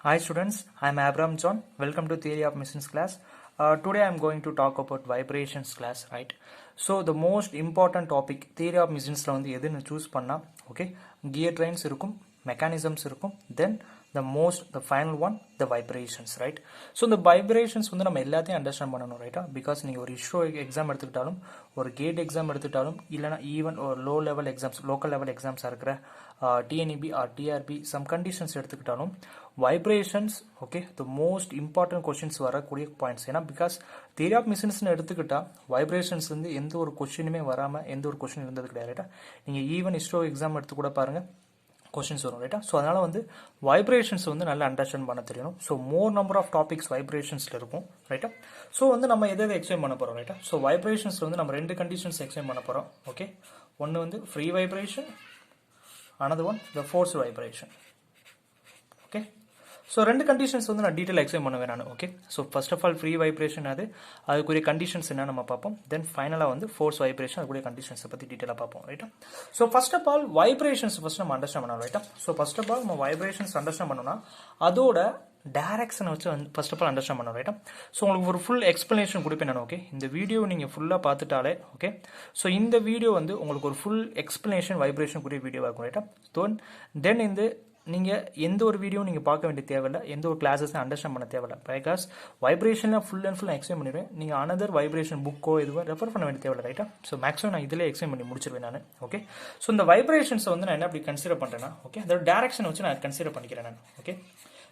Hi students, I am Abraham John. Welcome to Theory of Machines class. Today I am going to talk about vibrations class, right? So the most important topic Theory of Machines la வந்து எதுன்னு choose பண்ணா, okay? Gear trains இருக்கும், mechanisms இருக்கும், then the final one, the vibrations, right? So the vibrations வந்து நம்ம எல்லாத்தையும் understand பண்ணணும், ரைட்டா? பிகாஸ் நீங்கள் ஒரு இஷ்ரோ எக்ஸாம் எடுத்துக்கிட்டாலும் ஒரு கேட் எக்ஸாம் எடுத்துக்கிட்டாலும் இல்லைனா ஈவன் ஒரு low level exams local level எக்ஸாம்ஸாக இருக்கிற TNEB or TRB some conditions எடுத்துக்கிட்டாலும் vibrations okay the most important questions வரக்கூடிய பாயிண்ட்ஸ். ஏன்னா பிகாஸ் தியரி ஆஃப் மிஷின்ஸ்னு எடுத்துக்கிட்டால் வைப்ரேஷன்ஸ் வந்து எந்த ஒரு கொஸ்டினுமே வராமல் எந்த ஒரு கொஸ்டின் இருந்தது கிடையாது, ரைட்டா? நீங்கள் ஈவன் இஸ்ரோ எக்ஸாம் எடுத்து கூட பாருங்கள் கொஸ்டின்ஸ் வரும், ரைட்டா? ஸோ அதனால் வந்து வைப்ரேஷன்ஸ் வந்து நல்லா அண்டர்ஸ்டாண்ட் பண்ண தெரியணும். So more number of topics வைப்ரேஷன்ஸில் இருக்கும், ரைட்டா? ஸோ வந்து நம்ம எதை எக்ஸ்பிளைன் பண்ண போகிறோம், ரைட்டா? ஸோ வைப்ரேஷன்ஸில் வந்து நம்ம ரெண்டு கண்டிஷன்ஸ் எக்ஸ்பிளைன் பண்ண போகிறோம், ஓகே? ஒன்று வந்து free vibration, another one the forced vibration, okay? So ரெண்டு கண்டிஷன்ஸ் வந்து நான் டீட்டெயில் எக்ஸ்பிளைன் பண்ணுவேன் நான், okay? So first of all free vibration அதுக்குரிய கண்டிஷன்ஸ் என்ன நம்ம பார்ப்போம். தென் ஃபைனலாக வந்து ஃபோர்ஸ் வைப்ரேஷன் அதுக்குரிய கண்டிஷன்ஸை பற்றி டீட்டெயிலாக பார்ப்போம், ரைட்டா? So first of all vibrations first நம்ம அண்டர்ஸ்டாண்ட் பண்ணணும், ரைட்டா? ஸோ ஃபர்ஸ்ட் ஆஃப் ஆல் நம்ம வைப்ரேஷன்ஸ் அண்டர்ஸ்டாண்ட் பண்ணோம்னா அதோட டைரக்ஷனை வச்சு ஃபர்ஸ்ட் ஆஃப் ஆல் அண்டர்ஸ்டாண்ட் பண்ணணும், ரைட்டா? ஸோ உங்களுக்கு ஒரு ஃபுல் எக்ஸ்பிளனேஷன் கொடுப்பேன் நான், ஓகே? இந்த வீடியோ நீங்கள் ஃபுல்லாக பார்த்துட்டாலே, ஓகே? ஸோ இந்த வீடியோ வந்து உங்களுக்கு ஒரு ஃபுல் எக்ஸ்பிளனேஷன் வைப்ரேஷன் கூடிய வீடியோவாக இருக்கும், ரைட்டா? தென் இந்த நீங்கள் எந்த ஒரு வீடியோ நீங்கள் பார்க்க வேண்டிய தேவையில்லை, எந்த ஒரு கிளாஸஸ் அண்டர்ஸ்டாண்ட் பண்ண தேவையில்லை. பிகாஸ் வைப்ரேஷனில் ஃபுல் அண்ட் ஃபுல் எக்ஸ்பிளைன் பண்ணிடுவேன். நீங்கள் அனதர் வைப்ரேஷன் புக்கோ எதுவோ ரெஃபர் பண்ண வேண்டிய தேவையில்லை, ரைட்டா? ஸோ மேக்ஸிமம் நான் இதிலே எக்ஸ்பிளைன் பண்ணி முடிச்சிருவேன் நான், ஓகே? ஸோ இந்த வைப்ரேஷன்ஸை வந்து நான் என்ன அப்படி கன்சிடர் பண்ணுறேன்னா, ஓகே, அதோட டேரக்ஷன் வச்சு நான் கன்சிடர் பண்ணிக்கிறேன் நான், ஓகே?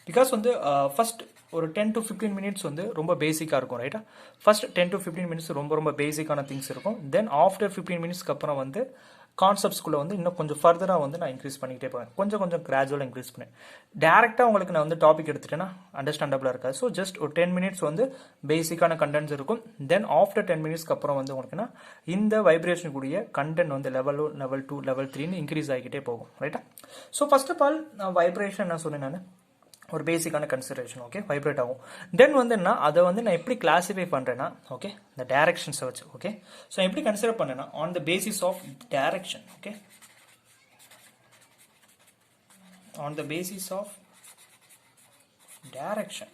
பிகாஸ் வந்து ஃபர்ஸ்ட் ஒரு 10 to 15 மினிட்ஸ் வந்து ரொம்ப பேசிக்காக இருக்கும், ரைட்டா? ஃபர்ஸ்ட் 10 to 15 மினிட்ஸ் ரொம்ப பேசிக்கான திங்ஸ் இருக்கும். தென் ஆஃப்டர் 15 மினிட்ஸ்க்கு அப்புறம் வந்து கான்செப்ட்ஸ்குள்ளே வந்து இன்னும் கொஞ்சம் ஃபர்தராக வந்து நான் இன்க்ரீஸ் பண்ணிக்கிட்டே போவேன், கொஞ்சம் கிராஜுவலாக இன்க்ரீஸ் பண்ணேன். டேரெக்டாக உங்களுக்கு நான் வந்து டாபிக் எடுத்துட்டேன்னா அண்டர்ஸ்டாண்டபிளாக இருக்காது. ஸோ ஜஸ்ட் ஒரு 10 மினிட்ஸ் வந்து பேசிக்கான கண்டென்ட்ஸ் இருக்கும். தென் ஆஃப்டர் 10 மினிட்ஸ்க்கு அப்புறம் வந்து உங்களுக்குன்னா இந்த வைப்ரேஷன் கூடிய கண்டென்ட் வந்து லெவல் 2 லெவல் 3ன்னு இன்க்ரீஸ் ஆகிக்கிட்டே போகும், ரைட்டா? ஸோ ஃபர்ஸ்ட் ஆஃப் ஆல் நான் வைப்ரேஷன் நான் சொன்னேன் நான் ஒரு பேசிக்கான கன்சிடரேஷன், ஓகே? வைப்ரேட் ஆகும். தென் வந்து என்ன அதை வந்து நான் எப்படி கிளாஸிஃபை பண்ணுறேன்னா, ஓகே, இந்த டைரக்ஷன்ஸை வச்சு, ஓகே? ஸோ எப்படி கன்சிடர் பண்ணேன்னா on the basis of direction, okay? On the basis of direction,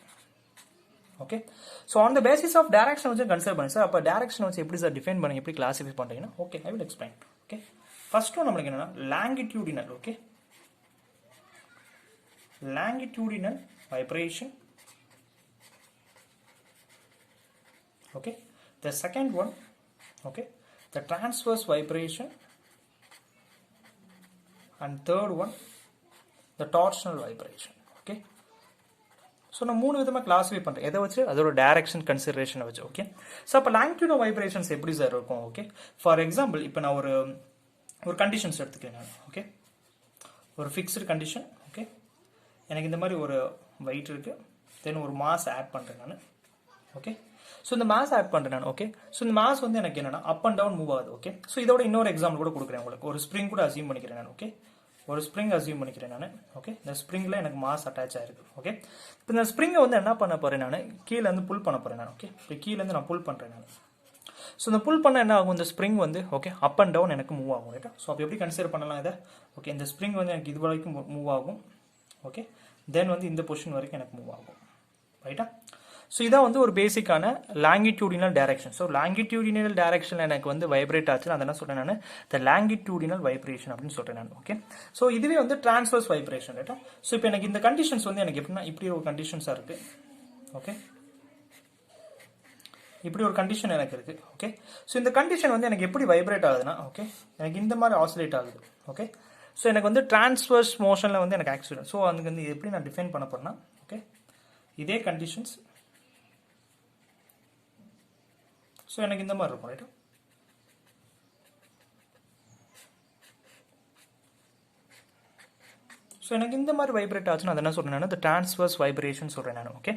okay? So on the basis of direction வச்சு கன்சிடர் பண்ணி சார். அப்போ டைரக்ஷன் வச்சு எப்படி சார் டிஃபைன் பண்ணி எப்படி கிளாஸிஃபை பண்ணுறீங்கன்னா, okay, I will explain, okay? First one நம்மளுக்கு என்னன்னா longitudinal, okay? Longitudinal vibration, okay? The second one, okay, the transverse vibration, and third one the torsional vibration, okay? So நான் மூணு விதமாக கிளாஸிஃபை பண்ணுறேன். எதை வச்சு? அதோட டைரக்ஷன் கன்சிடரேஷனை வச்சு, ஓகே? ஸோ அப்போ லாங்கிடியூடல் வைப்ரேஷன்ஸ் எப்படி சார் இருக்கும், ஓகே? ஃபார் எக்ஸாம்பிள் இப்போ நான் ஒரு கண்டிஷன்ஸ் எடுத்துக்கிறேன் நான், ஓகே? ஒரு ஃபிக்ஸ்டு கண்டிஷன், ஓகே? எனக்கு இந்த மாதிரி ஒரு வெயிட் இருக்குது. தென் ஒரு மாஸ் ஆட் பண்ணுறேன் நான், ஓகே? ஸோ இந்த மாஸ் ஆட் பண்ணுறேன் நான், ஓகே? ஸோ இந்த மாஸ் வந்து எனக்கு என்னன்னா அப் அண்ட் டவுன் மூவ் ஆகுது, ஓகே? ஸோ இதோட இன்னொரு எக்ஸாம்பிள் கூட கொடுக்குறேன் உங்களுக்கு. ஒரு ஸ்ப்ரிங் கூட அசியூம் பண்ணிக்கிறேன் நான், ஓகே? ஒரு ஸ்ப்ரிங் அசியூம் பண்ணிக்கிறேன் நான், ஓகே? இந்த ஸ்ப்ரிங்கில் எனக்கு மாஸ் அட்டாச் ஆயிருக்கு, ஓகே? இப்போ இந்த ஸ்ப்ரிங்கை வந்து என்ன பண்ண போகிறேன் நான் கீழேருந்து புல் பண்ண போகிறேன் நான், ஓகே? இப்போ கீழேருந்து நான் புல் பண்ணுறேன் நான். ஸோ இந்த புல் பண்ண என்ன ஆகும், இந்த ஸ்ப்ரிங் வந்து ஓகே அப் அண்ட் டவுன் எனக்கு மூவ் ஆகும், ரைட்டா? ஸோ அப்போ எப்படி கன்சிடர் பண்ணலாம் இதை, ஓகே? இந்த ஸ்ப்ரிங் வந்து எனக்கு இது வரைக்கும் மூவ் ஆகும், ஓகே? தென் வந்து இந்த பொசிஷன் வரைக்கும் எனக்கு மூவ் ஆகும், ரைட்டா? ஸோ இதான் வந்து ஒரு பேசிக்கான longitudinal direction. So longitudinal direction எனக்கு வந்து வைப்ரேட் ஆச்சு, அதை என்ன சொல்றேன் நான், த லாங்கிடியூடினல் வைப்ரேஷன் அப்படின்னு சொல்றேன் நான், ஓகே? ஸோ இதுவே வந்து டிரான்ஸ்வர்ஸ் வைப்ரேஷன், ரைட்டா? ஸோ இப்போ எனக்கு இந்த கண்டிஷன்ஸ் வந்து எனக்கு எப்படின்னா இப்படி ஒரு கண்டிஷன்ஸாக இருக்கு, ஓகே? இப்படி ஒரு கண்டிஷன் எனக்கு இருக்கு, ஓகே? ஸோ இந்த கண்டிஷன் வந்து எனக்கு எப்படி வைப்ரேட் ஆகுதுன்னா, ஓகே, எனக்கு இந்த மாதிரி ஆசிலேட் ஆகுது, ஓகே? ஸோ எனக்கு வந்து டிரான்ஸ்வர்ஸ் மோஷனில் வந்து எனக்கு ஆக்சிடென்ட். ஸோ அதுக்கு வந்து எப்படி நான் டிஃபைன் பண்ண போறேன்னா, ஓகே, இதே கண்டிஷன்ஸ் ஸோ எனக்கு இந்த மாதிரி இருக்கும், ரைட்டா? ஸோ எனக்கு இந்த மாதிரி வைப்ரேட் ஆச்சுன்னா அதை என்ன சொல்றேன் நான், டிரான்ஸ்வர்ஸ் வைப்ரேஷன் சொல்றேன் நான், ஓகே?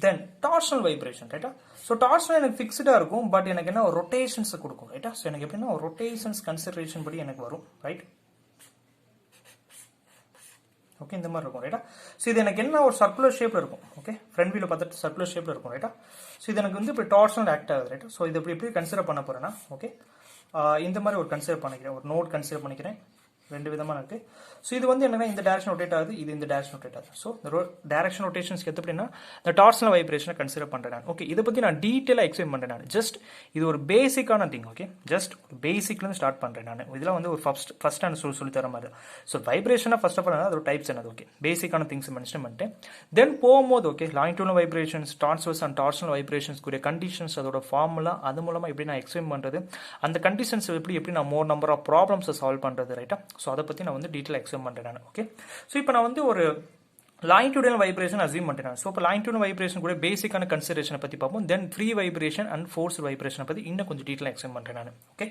தென் டார்ஷனல் வைப்ரேஷன், ரைட்டா? ஸோ டார்ஷனல் எனக்கு ஃபிக்ஸ்டாக இருக்கும், பட் எனக்கு என்ன ஒரு ரொட்டேஷன்ஸ் கொடுக்கும், ரைட்டா? ஸோ எனக்கு எப்படின்னா ஒரு ரொட்டேஷன்ஸ் கன்சிடரேஷன் படி எனக்கு வரும், ரைட்? ஓகே, இந்த மாதிரி இருக்கும், ரைட்டா? ஸோ இது எனக்கு என்ன ஒரு சர்க்குலர் ஷேப்ல இருக்கும், ஓகே? ஃப்ரண்ட் வியூல பார்த்துட்டு சர்க்குலர் ஷேப்ல இருக்கும், ரைட்டா? ஸோ இது எனக்கு வந்து இப்போ டார்ஷனல் ஆக்ட் ஆகுது, ரைட்டா? ஸோ இது எப்படி கன்சிடர் பண்ண போறேன்னா, ஓகே, இந்த மாதிரி ஒரு கன்சிடர் பண்ணிக்கிறேன், ஒரு நோட் கன்சிடர் பண்ணிக்கிறேன், ரெண்டு விதமாக இருக்கு. ஸோ இது வந்து என்னன்னா இந்த டேரக்ஷன் ரொட்டேட் ஆகுது, இது இந்த டேரக்ஷன் ரொட்டேட் ஆகுது. ஸோ இந்த டேரக்ஷன் ரொட்டேஷன்ஸ்க்கு எடுத்து அப்படின்னா இந்த டார்ஷனல் வைப்ரேஷனை கன்சிடர் பண்ணுறேன் நான். ஓகே, இதை பற்றி நான் டீட்டெயிலாக எக்ஸ்பிளைன் பண்ணுறேன் நான். ஜஸ்ட் இது ஒரு பேசிக்கான திங். ஓகே, ஜஸ்ட் ஒரு பேசிக்லேருந்து ஸ்டார்ட் பண்ணுறேன் நான். இதெல்லாம் வந்து ஒரு ஃபர்ஸ்ட் நான் சொல்லி தர மாதிரி. ஸோ வைப்ரேஷனாக ஃபர்ஸ்ட் ஆஃப் ஆல் அதோட டைப்ஸ் என்னது. ஓகே, பேசிக்கான திங்ஸ் மென்ஷன் பண்ணிட்டேன். தென் போகும்போது okay longitudinal vibrations, transverse and torsional வைப்ரேஷன்ஸ்க்குரிய கண்டிஷன்ஸ், அதோட ஃபார்முலா, அது மூலமாக எப்படி நான் எக்ஸ்பிளைன் பண்ணுறது, அந்த கண்டிஷன்ஸ் எப்படி நான் மோர் நம்பர் ஆஃப் ப்ராப்ளம்ஸை சால்வ் பண்ணுறது, ரைட்டா. ஸோ அதை பற்றி நான் வந்து டீட்டெயில் எக்ஸ்பிளைன் பண்ணுறேன் நான். ஓகே, ஸோ இப்போ நான் வந்து ஒரு லாங்கிடியூடல் வைப்ரேஷன் அசியூம் பண்ணிட்டேன். ஸோ இப்போ லாங்கிடியூடல் வைப்ரேஷன் கூட பேசிக்கான கன்சிடரேஷனை பற்றி பார்ப்போம். Then free vibration and force வைப்ரேஷனை பற்றி இன்னும் கொஞ்சம் டீட்டெயில் எக்ஸ்பிளைன் பண்ணுறேன் நான். Okay,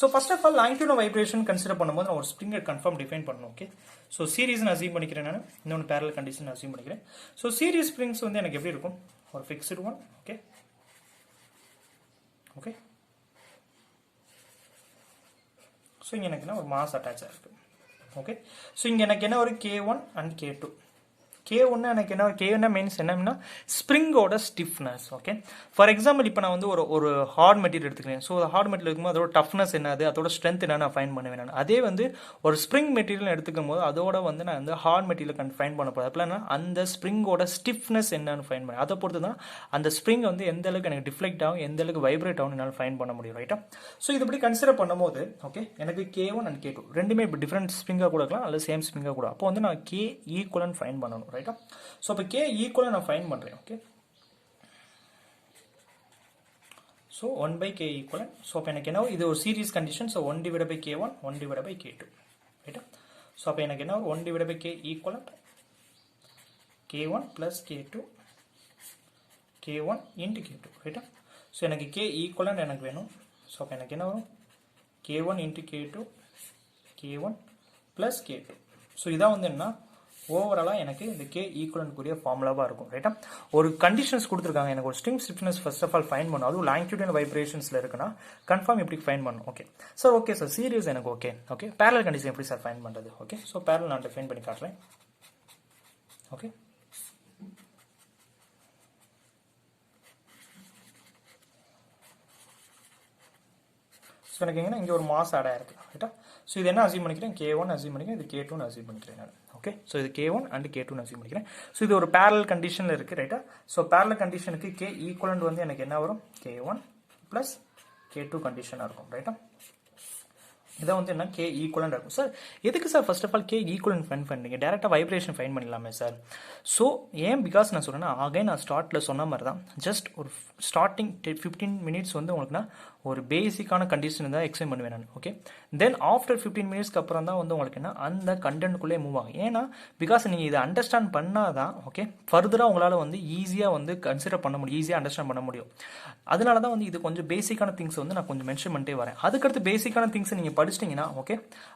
so first of all longitudinal vibration consider பண்ணும்போது நான் ஒரு ஸ்ப்ரிங்கை கன்ஃபார்ம் டிஃபைன் பண்ணணும். ஓகே, ஸோ சீரீஸ் அசியூம் பண்ணிக்கிறேன் நான். இன்னொன்று பேரலல் கண்டிஷன் அசியூம் பண்ணிக்கிறேன். ஸோ சீரீஸ் ஸ்ப்ரிங்ஸ் வந்து எனக்கு எப்படி இருக்கும், ஒரு fixed one. Okay, okay, so இங்கே எனக்கு என்ன ஒரு மாஸ் அட்டாச் ஆகிருக்கு. ஓகே, ஸோ இங்கே எனக்கு என்ன ஒரு K1 அண்ட் K2. K1 எனக்கு என்ன, K1 மீன்ஸ் என்னன்னா ஸ்ப்ரிங்கோட ஸ்டிஃப்னஸ். ஓகே, ஃபார் எக்ஸாம்பிள் இப்போ நான் வந்து ஒரு ஹார்ட் மெட்டீரியல் எடுத்துக்கிறேன். ஸோ ஹார்ட் மெட்டீரியல் இருக்கும்போது அதோட டஃப்னஸ் என்னது, அதோட ஸ்ட்ரென்த் என்ன நான் ஃபைன் பண்ணுவேன் நான். அதே வந்து ஒரு ஸ்ப்ரிங் மெட்டீரியல் எடுத்துக்கும் போது அதோட வந்து நான் வந்து ஹார்ட் மெட்டீரியல் ஃபைன் பண்ண போகிறேன். அப்போலாம் அந்த ஸ்ப்ரிங்கோட ஸ்டிஃப்னஸ் என்னன்னு ஃபைன் பண்ணேன். அதை பொறுத்து தான் அந்த ஸ்ப்ரிங் வந்து எந்த அளவுக்கு எனக்கு டிஃப்ளெக்ட் ஆகும், எந்த அளவுக்கு வைப்ரேட் ஆகும் என்னால் ஃபைன் பண்ண முடியும், ரைட்டா. ஸோ இது இப்படி கன்சிடர் பண்ணும்போது ஓகே எனக்கு K1 அண்ட் K2 ரெண்டுமே இப்போ டிஃப்ரெண்ட் ஸ்ப்ரிங்காக கூட இருக்கலாம், அல்லது சேம் ஸ்ப்ரிங்காக கூட. அப்போ வந்து நான் K ஈக்குவலன்ட் ஃபைன் பண்ணணும், ரைட்டா. ஸோ இப்போ K ஈக்குவலன்ட் நான் ஃபைன் பண்ணுறேன். Okay, so 1/K equivalent. So அப்போ எனக்கு என்ன, இது ஒரு series condition. So 1/K1 1/K2, ரைட்டா. ஸோ அப்போ எனக்கு என்ன, 1/K equivalent K1 plus K2 K1 into K2, ரைட்டா. ஸோ எனக்கு K ஈக்குவலன்ட் எனக்கு வேணும். ஸோ அப்போ எனக்கு என்ன வரும், K1 into K2 K1 plus K2. So இதான் வந்து என்ன ஓவராலாக எனக்கு இந்த K ஈக்குவலன்ட்க்குரிய ஃபார்முலாவாக இருக்கும், ரைட்டா. ஒரு கண்டிஷன்ஸ் கொடுத்துருக்காங்க, எனக்கு ஒரு string stiffness first of all find பண்ணணும். அதுவும் லாங்கிடியூடல் வைப்ரேஷன்ஸில் இருக்குன்னா கன்ஃபார்ம் எப்படி ஃபைன் பண்ணணும். Okay sir, okay sir, series எனக்கு ஓகே. ஓகே, பேரலல் கண்டிஷன் எப்படி சார் ஃபைன் பண்ணுறது. ஓகே, ஸோ பேரலல் நான் டிஃபைன் பண்ணி காட்டுறேன். ஓகே, ஸோ எனக்கு எங்கன்னா இங்கே ஒரு மாஸ் ஆட் ஆயிருக்கு, ரைட்டா. ஸோ இது என்ன அசியூம் பண்ணிக்கிறேன், K1 அசியூம் பண்ணிக்கிறேன், இது K2 அசியூம் பண்ணிக்கிறேன் நான். ஓகே, ஸோ இது K1 அண்ட் K2 அசியூம் பண்ணிக்கிறேன். ஸோ இது ஒரு பேரலல் கண்டிஷனில் இருக்குது, ரைட்டா. ஸோ பேரலல் கண்டிஷனுக்கு K ஈக்குவலன்ட் வந்து எனக்கு என்ன வரும், K1 ப்ளஸ் K2 கண்டிஷனாக இருக்கும், ரைட்டா. இதான் வந்து என்ன K ஈக்குவலன்ட் இருக்கும். சார் எதுக்கு sir first of all K equivalent find பண்ணுறீங்க, டேரெக்டாக வைப்ரேஷன் ஃபைன் பண்ணிடலாமே சார். ஸோ ஏன், பிகாஸ் நான் சொல்கிறேன்னா ஆகே நான் ஸ்டார்ட்டில் சொன்ன மாதிரி தான், ஜஸ்ட் ஒரு ஸ்டார்டிங் 15 மினிட்ஸ் வந்து உங்களுக்குன்னா ஒரு பேசிக்கான கண்டிஷன் தான் எக்ஸ்பிளைன் பண்ணுவேன் நான். ஓகே, தென் ஆஃப்டர் 15 மினிட்ஸ்க்கு அப்புறம் தான் வந்து உங்களுக்கு என்ன அந்த கண்டென்ட்குள்ளே மூவ் ஆகும். ஏன்னா பிகாஸ் நீங்கள் இதை அண்டர்ஸ்டாண்ட் பண்ணாதான் ஓகே ஃபர்தராக உங்களால் வந்து ஈஸியாக வந்து கன்சிடர் பண்ண முடியும், ஈஸியாக அண்டர்ஸ்டாண்ட் பண்ண முடியும். அதனால தான் வந்து இது கொஞ்சம் பேசிக்கான திங்ஸ் வந்து நான் கொஞ்சம் மென்ஷன் பண்ணிட்டே வரேன். அதுக்கடுத்து பேசிக்கான திங்ஸ் நீங்கள் படிச்சிட்டிங்கன்னா ஓகே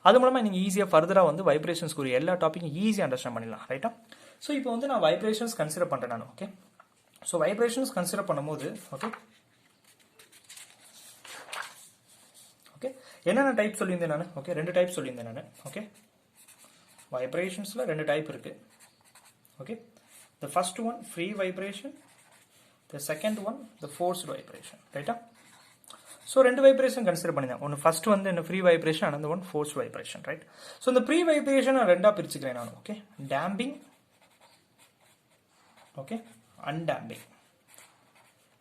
அது மூலமாக நீங்கள் ஈஸியாக ஃபர்தராக வந்து வைப்ரேஷன்ஸ்க்கு எல்லா டாப்பிக்கும் ஈஸியாக அண்டர்ஸ்டாண்ட் பண்ணிடலாம், ரைட்டா. ஸோ இப்போ வந்து நான் வைப்ரேஷன்ஸ் கன்சிடர் பண்ணுறேன் நான். ஓகே, ஸோ வைப்ரேஷன்ஸ் கன்சிடர் பண்ணும்போது ஓகே ஓகே என்னென்ன டைப் சொல்லியிருந்தேன் நான். ஓகே, 2 டைப் சொல்லியிருந்தேன் நான். ஓகே, வைப்ரேஷன்ஸில் 2 டைப் இருக்கு. Okay, the first one free vibration, the second one the forced vibration, ரைட்டா. ஸோ 2 வைப்ரேஷன் கன்சிடர் பண்ணிதான். ஒன்று ஃபர்ஸ்ட் வந்து என்ன free vibration, another one forced vibration, right. So இந்த ப்ரீ வைப்ரேஷன் நான் 2ஆக பிரிச்சுக்கிறேன் நான். ஓகே, டேம்பிங் ஓகே அன்டேம்பிங்,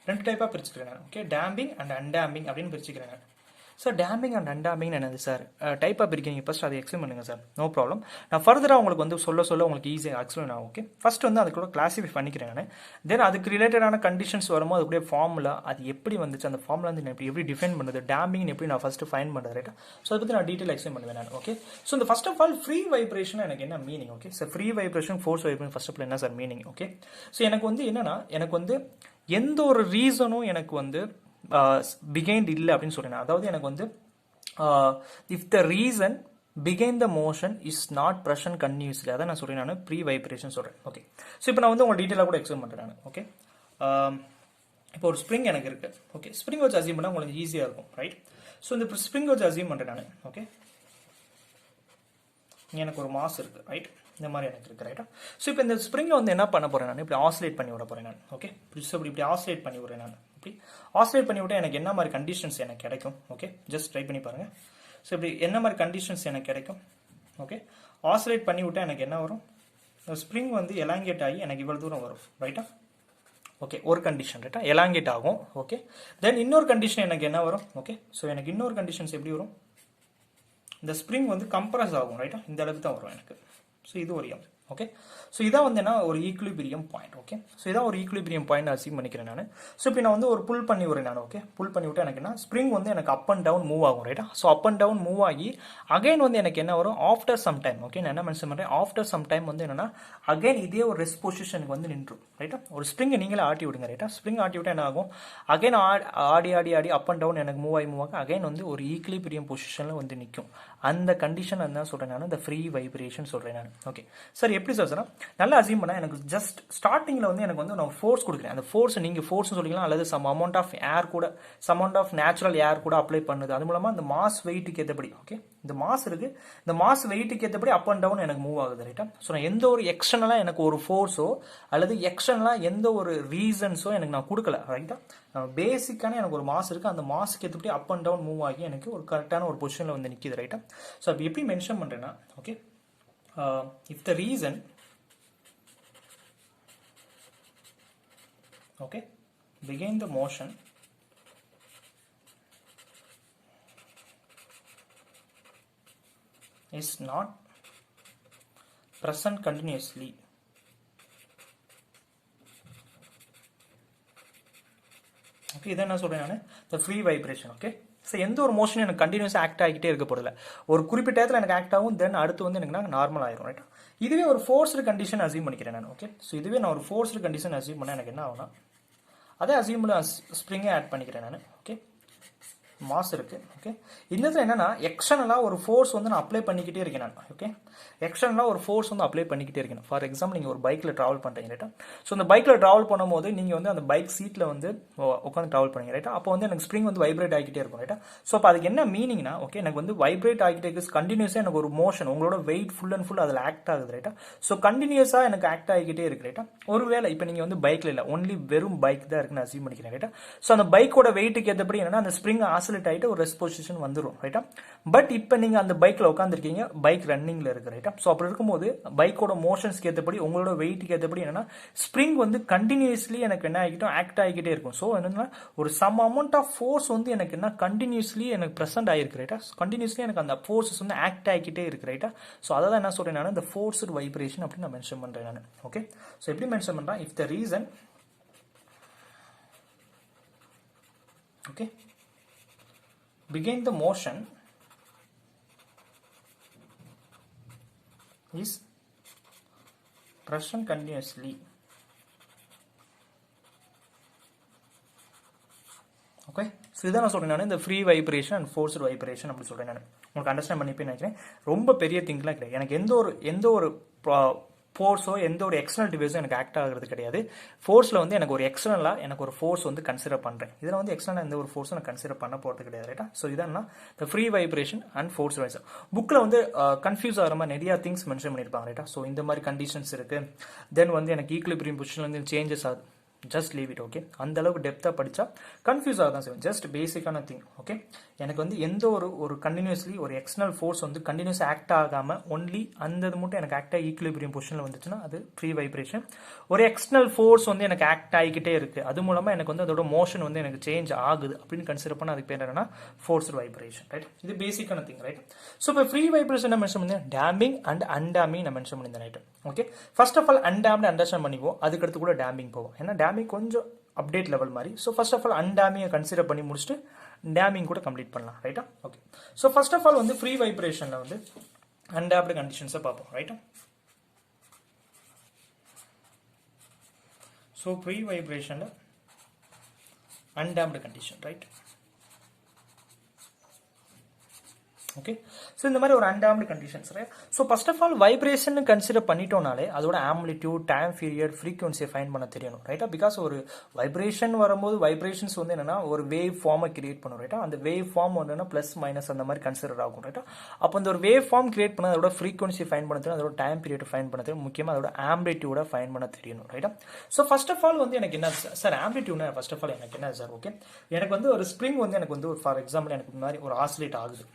2 டைப்பாக பிரிச்சுக்கிறேன் நான். ஓகே, டேம்பிங் அண்ட் அன்டேம்பிங் அப்படின்னு பிரிச்சுக்கிறேன் நான். சார் டேம்பிங் அண்ட் அன்டேம்பிங் என்னது சார், டைப்பாக பிரிக்கிறீங்க, ஃபர்ஸ்ட் அதை எக்ஸ்பிளைன் பண்ணுங்க சார். நோ ப்ராப்ளம், நான் ஃபர்தராக உங்களுக்கு வந்து சொல்ல உங்களுக்கு ஈஸியாக எக்ஸ்பிளைன் ஆகும். ஓகே, ஃபர்ஸ்ட் வந்து அது கூட கிளாஸிஃபை பண்ணிக்கிறேன் நான். தென் அதுக்கு ரிலேட்டடான கண்டிஷன்ஸ் வரும்போது அதுக்குடைய ஃபார்முலா அது எப்படி வந்துச்சு, அந்த ஃபார்முலா வந்து எப்படி டிஃபைன் பண்ணுறது, டேம்பிங் எப்படி நான் ஃபர்ஸ்ட் ஃபைன் பண்ணுறது, ரைட்டா. ஸோ அதை பற்றி நான் டீட்டெயில் எக்ஸ்பிளைன் பண்ணுவேன் நான். ஓகே, ஸோ இந்த first of all free vibration எனக்கு என்ன meaning. Okay, sir free vibration force vibration first of all என்ன சார் மீனிங். ஓகே, ஸோ எனக்கு வந்து என்னன்னா எனக்கு வந்து எந்த ஒரு ரீசனும் எனக்கு வந்து பிகைண்ட் இல்லை அப்படின்னு சொல்றேன். அதாவது எனக்கு வந்து if the reason behind the motion is not present continuously, அதான் நான் சொல்றேன் நான் ப்ரீ வைப்ரேஷன் சொல்றேன். ஓகே, ஸோ இப்போ நான் வந்து உங்களுக்கு டீட்டெயிலாக கூட எக்ஸ்பிளைன் பண்ணுறேன் நான். ஓகே, இப்போ ஒரு ஸ்ப்ரிங் எனக்கு இருக்கு. ஓகே, ஸ்ப்ரிங் வச்சு அசியூம் பண்ணால் உங்களுக்கு ஈஸியாக இருக்கும், ரைட். ஸோ இந்த ஸ்ப்ரிங் வச்சு அசியூம் பண்ணுறேன் நான். ஓகே, எனக்கு ஒரு மாஸ் இருக்கு, ரைட், இந்த மாதிரி எனக்கு இருக்கு, ரைட்டா. ஸோ இப்போ இந்த ஸ்ப்ரிங்கை வந்து என்ன பண்ண போறேன் நான், இப்படி ஆசிலேட் பண்ணி விட போறேன் நான். ஓகே, இப்படி ஆசிலேட் பண்ணி விடுறேன் நான். இப்படி ஆசிலேட் பண்ணி விட்டால் எனக்கு என்ன மாதிரி கண்டிஷன்ஸ் எனக்கு கிடைக்கும். ஓகே, ஜஸ்ட் ட்ரை பண்ணி பாருங்க. ஸோ இப்படி என்ன மாதிரி கண்டிஷன்ஸ் எனக்கு கிடைக்கும். ஓகே ஆசிலேட் பண்ணி விட்டால் எனக்கு என்ன வரும், ஸ்ப்ரிங் வந்து எலாங்கேட் ஆகி எனக்கு இவ்வளோ தூரம் வரும் ரைட்டா. ஓகே ஒரு கண்டிஷன் ரைட்டா எலாங்கேட் ஆகும். ஓகே தென் இன்னொரு கண்டிஷன் எனக்கு என்ன வரும், ஓகே ஸோ எனக்கு இன்னொரு கண்டிஷன்ஸ் எப்படி வரும், இந்த ஸ்ப்ரிங் வந்து கம்ப்ரஸ் ஆகும் ரைட்டா, இந்த அளவுக்கு தான் வரும் எனக்கு. ஸோ இது ஒரு எம். ஓகே ஸோ இதான் வந்து என்ன ஒரு ஈக்குலிபிரியம் பாயிண்ட். ஓகே ஸோ இதான் ஒரு ஈக்குலிபிரியம் பாயிண்ட் அசீவ் பண்ணிக்கிறேன் நான். ஸோ இப்போ நான் வந்து ஒரு புல் பண்ணி வரேன் நான். ஓகே புல் பண்ணி விட்டு எனக்கு என்ன ஸ்ப்ரிங் வந்து எனக்கு அப் அண்ட் டவுன் மூவ் ஆகும் ரைட்டா. So up and down move ஆகி அகைன் வந்து எனக்கு என்ன வரும் ஆஃப்டர் சம் டைம். ஓகே நான் என்ன மென்ஷன் பண்ணுறேன், ஆஃப்டர் சம் டைம் வந்து என்னன்னா அகைன் இதே ஒரு ரெஸ்ட் பொசிஷனுக்கு வந்து நின்றும் ரைட்டா. ஒரு ஸ்ப்ரிங்கை நீங்களே ஆட்டி விடுங்க ரைட்டா. ஸ்ப்ரிங் ஆட்டி விட்டா என்ன ஆகும், again Aadi Aadi Aadi up and down எனக்கு மூவ் ஆகி அகைன் வந்து ஒரு ஈக்குலிபிரியம் பொசிஷனில் வந்து நிற்கும். அந்த கண்டிஷன் என்ன சொல்கிறேன் நான், இந்த ஃப்ரீ வைப்ரேஷன் சொல்கிறேன் நான். ஓகே சார் எப்படி சார் நல்லா அசீம் பண்ணா எனக்கு ஜஸ்ட் ஸ்டார்டிங்ல வந்து எனக்கு வந்து நான் ஃபோர்ஸ் கொடுக்குறேன். அந்த ஃபோர்ஸ் நீங்க ஃபோர்ஸ் சொல்லிக்கலாம் அல்லது சம் அமௌண்ட் ஆஃப் ஏர் கூட, சம் அமௌண்ட் ஆஃப் நேச்சுரல் ஏர் கூட அப்ளை பண்ணுது. அது மூலமா இந்த மாஸ் வெயிட்டுக்கு ஏற்றபடி, ஓகே இந்த மாஸ் இருக்கு, இந்த மாஸ் வெயிட்டுக்கு ஏற்றபடி அப் அண்ட் டவுன் எனக்கு மூவ் ஆகுது ரைட்டா. ஸோ நான் எந்த ஒரு எக்ஸ்டர்னலா எனக்கு ஒரு ஃபோர்ஸோ அல்லது எக்ஸ்டர்னலா எந்த ஒரு ரீசன்ஸோ எனக்கு நான் கொடுக்கல ரைட்டா. பேசிக்கான எனக்கு ஒரு மாஸ் இருக்கு, அந்த மாஸ்க்கு ஏற்றபடி அப் அண்ட் டவுன் மூவ் ஆகி எனக்கு ஒரு கரெக்டான ஒரு பொசிஷன்ல வந்து நிற்கிது ரைட்டா. ஸோ அப்படி எப்படி மென்ஷன் பண்றேன்னா, okay if the reason, okay begin the motion is not present continuously, okay இதை என்ன சொல்றேன் நான், the free vibration. Okay so எந்த ஒரு மோஷன் எனக்கு கண்டினியூஸாக ஆக்ட் ஆகிட்டே இருக்க போதில்லை, ஒரு குறிப்பிட்ட இடத்துல எனக்கு ஆக்ட் ஆகும், தென் அடுத்து வந்து எனக்கு நார்மல் ஆயிரும் ரைட்டா. இதுவே ஒரு ஃபோர்ஸ்டு கண்டிஷன் அசீவ் பண்ணிக்கிறேன் நான். ஓகே ஸோ இதுவே நான் ஒரு ஃபோர்ஸ்டு கண்டிஷன் அசீவ் பண்ண எனக்கு என்ன ஆகும்னா, அதே அசீவ் ஸ்ப்ரிங்கை ஆட் பண்ணிக்கிறேன் நான். ஓகே மாஸ் இருக்கு. ஓகே இந்த இடத்துல என்னன்னா எக்ஸ்டர்னலா ஒரு ஃபோர்ஸ் வந்து நான் அப்ளை பண்ணிக்கிட்டே இருக்கேன் நான். ஓகே எக்ஸ்டர்னலா ஒரு ஃபோர்ஸ் வந்து அப்ளை பண்ணிக்கிட்டே இருக்கேன். ஃபார் எக்ஸாம்பிள் நீங்க ஒரு பைக்ல டிராவல் பண்றீங்க ரைட்டா. ஸோ அந்த பைக்ல டிராவல் பண்ணும்போது நீங்க வந்து அந்த பைக் சீட்ல வந்து உட்காந்து டிராவல் பண்ணீங்க ரைட்டா. அப்போ வந்து எனக்கு ஸ்ப்ரிங் வந்து வைப்ரேட் ஆகிட்டே இருக்கும் ரைட்டா. ஸோ அப்போ அதுக்கு என்ன மீனிங்னா, ஓகே எனக்கு வந்து வைப்ரேட் ஆகிட்டே இருக்கு கண்டினியூஸா, எனக்கு ஒரு மோஷன் உங்களோட வெயிட் ஃபுல் அண்ட் ஃபுல் அதில் ஆக்ட் ஆகுது ரைட்டா. ஸோ கண்டினியூஸா எனக்கு ஆக்ட் ஆகிக்கிட்டே இருக்கு ரைட்டா. ஒருவேளை இப்போ நீங்க வந்து பைக்ல இல்ல, ஒன்லி வெறும் பைக் தான் இருக்குன்னு அசீவ் பண்ணிக்கிறேன் ரைட்டா. ஸோ அந்த பைக்கோட வெயிட்டுக்கு ஏற்றபடி என்னன்னா அந்த ஸ்ப்ரிங் ஆசிலேட் ஆகிட்டு ஒரு ரெஸ்ட் பொசிஷன் வந்துடும் ரைட்டா. பட் இப்போ நீங்க அந்த பைக்ல உட்காந்துருக்கீங்க, பைக் ரன்னிங்ல இருக்கு ரைட்டா. ஸோ அப்படி இருக்கும்போது பைக்கோட மோஷன்ஸ்க்கு ஏற்றபடி உங்களோட வெயிட்டுக்கு ஏற்றபடி என்னன்னா ஸ்ப்ரிங் வந்து கண்டினியூஸ்லி எனக்கு என்ன ஆகிட்டோம் ஆக்ட் ஆகிக்கிட்டே இருக்கும். ஸோ என்னன்னா ஒரு சம் அமௌண்ட் ஆஃப் ஃபோர்ஸ் வந்து எனக்கு என்ன கண்டினியூஸ்லி எனக்கு பிரசன்ட் ஆகிருக்கு ரைட்டா. கண்டினியூஸ்லி எனக்கு அந்த ஃபோர்ஸஸ் வந்து ஆக்ட் ஆகிக்கிட்டே இருக்கு ரைட்டா. ஸோ அதை தான் என்ன சொல்றேன் நான், இந்த ஃபோர்ஸ்டு வைப்ரேஷன் அப்படின்னு நான் மென்ஷன் பண்றேன் நான். ஓகே ஸோ எப்படி மென்ஷன் பண்றேன், if the reason, okay begin the motion is present continuously, okay so இதான் நான் சொல்றேன் நான், இந்த free vibration and forced vibration அப்படி சொல்றேன் நான். உங்களுக்கு அண்டர்ஸ்டாண்ட் பண்ணிப்பேன்னு நினைக்கிறேன். ரொம்ப பெரிய திங்க்லாம் கிடையாது. எனக்கு எந்த ஒரு ஃபோர்ஸோ எந்த ஒரு எக்ஸ்டர்னல் டிவைஸோ எனக்கு ஆக்ட் ஆகிறது கிடையாது. ஃபோர்ஸில் வந்து எனக்கு ஒரு எக்ஸ்டர்னலாக எனக்கு ஒரு ஃபோர்ஸ் வந்து கன்சிடர் பண்ணுறேன். இதில் வந்து எக்ஸ்டர்னல் எந்த ஒரு ஃபோர்ஸும் நான் கன்சிடர் பண்ண போகிறது கிடையாது ரைட்டா. ஸோ இதான் இந்த free vibration and force vice. புக்கில் வந்து கன்ஃபியூஸ் ஆகிற மாதிரி நிறையா திங்ஸ் மென்ஷன் பண்ணியிருப்பாங்க ரைட்டா. ஸோ இந்த மாதிரி கண்டிஷன்ஸ் இருக்கு, தென் வந்து எனக்கு ஈக்குலிபிரியம் பொசிஷன் வந்து சேஞ்சஸ் ஆகுது, ஜஸ்ட் லீவ் இட். ஓகே அந்த அளவுக்கு டெப்த்தாக படித்தா கன்ஃபியூஸ் ஆக தான் செய்யும். ஜஸ்ட் பேசிக்கான திங். ஓகே எனக்கு வந்து எந்த ஒரு கண்டினியூஸ்லி ஒரு எக்ஸ்டர்னல் ஃபோர்ஸ் வந்து கண்டினியூஸ் ஆக்ட் ஆகாமல் ஒன்லி அந்த இது மட்டும் எனக்கு ஆக்ட் ஆகி ஈக்குலிபிரியம் பொசிஷனில் வந்துச்சுன்னா அது ஃப்ரீ வைப்ரேஷன். ஒரு எக்ஸ்டர்னல் ஃபோர்ஸ் வந்து எனக்கு ஆக்ட் ஆகிக்கிட்டே இருக்கு, அது மூலமாக எனக்கு வந்து அதோட மோஷன் வந்து எனக்கு சேஞ்ச் ஆகுது அப்படின்னு கன்சிடர் பண்ண அதுக்கு பேர் என்னன்னா ஃபோர்ஸ்டு வைப்ரேஷன் ரைட். இது பேசிக்கான திங் ரைட். ஸோ இப்போ ஃப்ரீ வைப்ரேஷன் மென்ஷன் பண்ணி டேம்பிங் அண்ட் அன்டேம்பிங் நான் மென்ஷன் பண்ணியிருந்தேன் right. Okay first of all undamped understand பண்ணிப்போம், அதுக்கடுத்து கூட டேம்பிங் போவோம். ஏன்னா டேம்பிங் கொஞ்சம் அப்டேட் லெவல் மாதிரி. ஸோ ஃபர்ஸ்ட் ஆஃப் ஆல் அன்டேமிங்கை கன்சிடர் பண்ணி முடிச்சுட்டு டேமிங் கூட கம்ப்ளீட் பண்ணலாம் ரைட்டா. Okay so first of all வந்து ஃப்ரீ வைப்ரேஷனில் வந்து அன்டேம்டு கண்டிஷன்ஸை பார்ப்போம் ரைட்டா. ஸோ ஃப்ரீ வைப்ரேஷனில் undamped condition right. Okay so இந்த மாதிரி ஒரு undamped conditions right. So first of all vibration consider பண்ணிட்டோம்னாலே அதோட ஆம்ப்ளிடியூட், டைம் பீரியட், ஃப்ரீக்வன்சியை ஃபைண்ட் பண்ண தெரியணும் ரைட்டா. பிகாஸ் ஒரு வைப்ரேஷன் வரும்போது வைப்ரேஷன்ஸ் வந்து என்னன்னா ஒரு வேவ் ஃபார்மை கிரியேட் பண்ணும் ரைட்டா. அந்த வேவ் ஃபார்ம் வந்து பிளஸ் மைனஸ் அந்த மாதிரி கன்சிடர் ஆகும் ரைட்டா. அப்போ அந்த ஒரு வேவ் ஃபார்ம் கிரியேட் பண்ண அதோட ஃப்ரீக்வன்சி ஃபைண்ட் பண்ண தெரியும், அதோட டைம் பீரியட் ஃபைண்ட் பண்ண தெரியும், முக்கியமாக அதோட ஆம்ப்ளிடியூட ஃபைண்ட் பண்ண தெரியணும் ரைட்டா. ஸோ ஃபர்ஸ்ட் ஆஃப் ஆல் வந்து எனக்கு என்ன சார் ஆம்ப்ளிடியூட்னா ஃபர்ஸ்ட் ஆஃப் ஆல் எனக்கு என்ன சார், ஓகே எனக்கு வந்து ஒரு ஸ்ப்ரிங் வந்து எனக்கு வந்து ஃபார் எக்ஸாம்பிள் எனக்கு இந்த மாதிரி ஒரு ஆசிலேட் ஆகுது.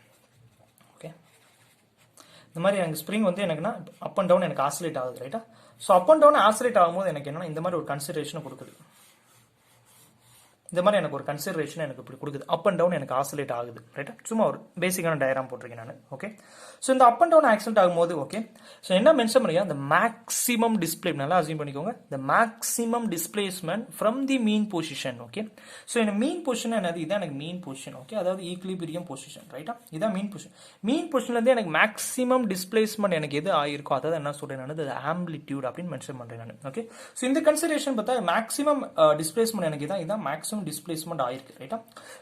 இந்த மாதிரி எனக்கு ஸ்ப்ரிங் வந்து எனக்குன்னா அப் அண்ட் டவுன் எனக்கு ஆசிலேட் ஆகுது ரைட்டா. So up and down oscillate ஆகும்போது எனக்கு என்னன்னா இந்த மாதிரி ஒரு கன்சிடரேஷனை கொடுக்குது. இந்த மாதிரி எனக்கு ஒரு கன்சிடரேஷன் எனக்கு இப்படி கொடுக்குது. அப் அண்ட் டவுன் எனக்கு ஆசிலேட் ஆகுது ரைட்டா. சும்மா ஒரு பேசிக்கான டயக்ராம் போட்டிருக்கேன் நான். ஓகே, ஸோ இந்த அப் அண்ட் டவுன் ஆக்சிடென்ட் ஆகும்போது ஓகே, ஸோ என்ன மென்ஷன் பண்ணியா, இந்த மேக்ஸிமம் டிஸ்பிளே நல்லா அசியூம் பண்ணிக்கோங்க, இந்த maximum displacement from the mean position. Okay, so எனக்கு மீன் பொசிஷன் என்னது, இதான் எனக்கு மீன் பொசிஷன். ஓகே, அதாவது ஈக்லிபிரியம் பொசிஷன் ரைட்டா, இதான் மீன் பொசிஷன். மீன் பொசிஷன்லேருந்து எனக்கு மேக்ஸிமம் டிஸ்பிளேஸ்மெண்ட் எனக்கு எது ஆயிருக்கோ அதாவது என்ன சொல்றேன் நான், அது ஆம்பிளிடியூட் அப்படின்னு மென்ஷன் பண்றேன் நான். ஓகே, ஸோ இந்த கன்சிடரேஷன் பார்த்தா மேக்ஸிமம் டிஸ்பிளேஸ்மெண்ட் எனக்கு இதான் மேக்ஸிமம் டிஸ்பிளேஸ்மெண்ட் ஆயிருக்கு ரைட்டா.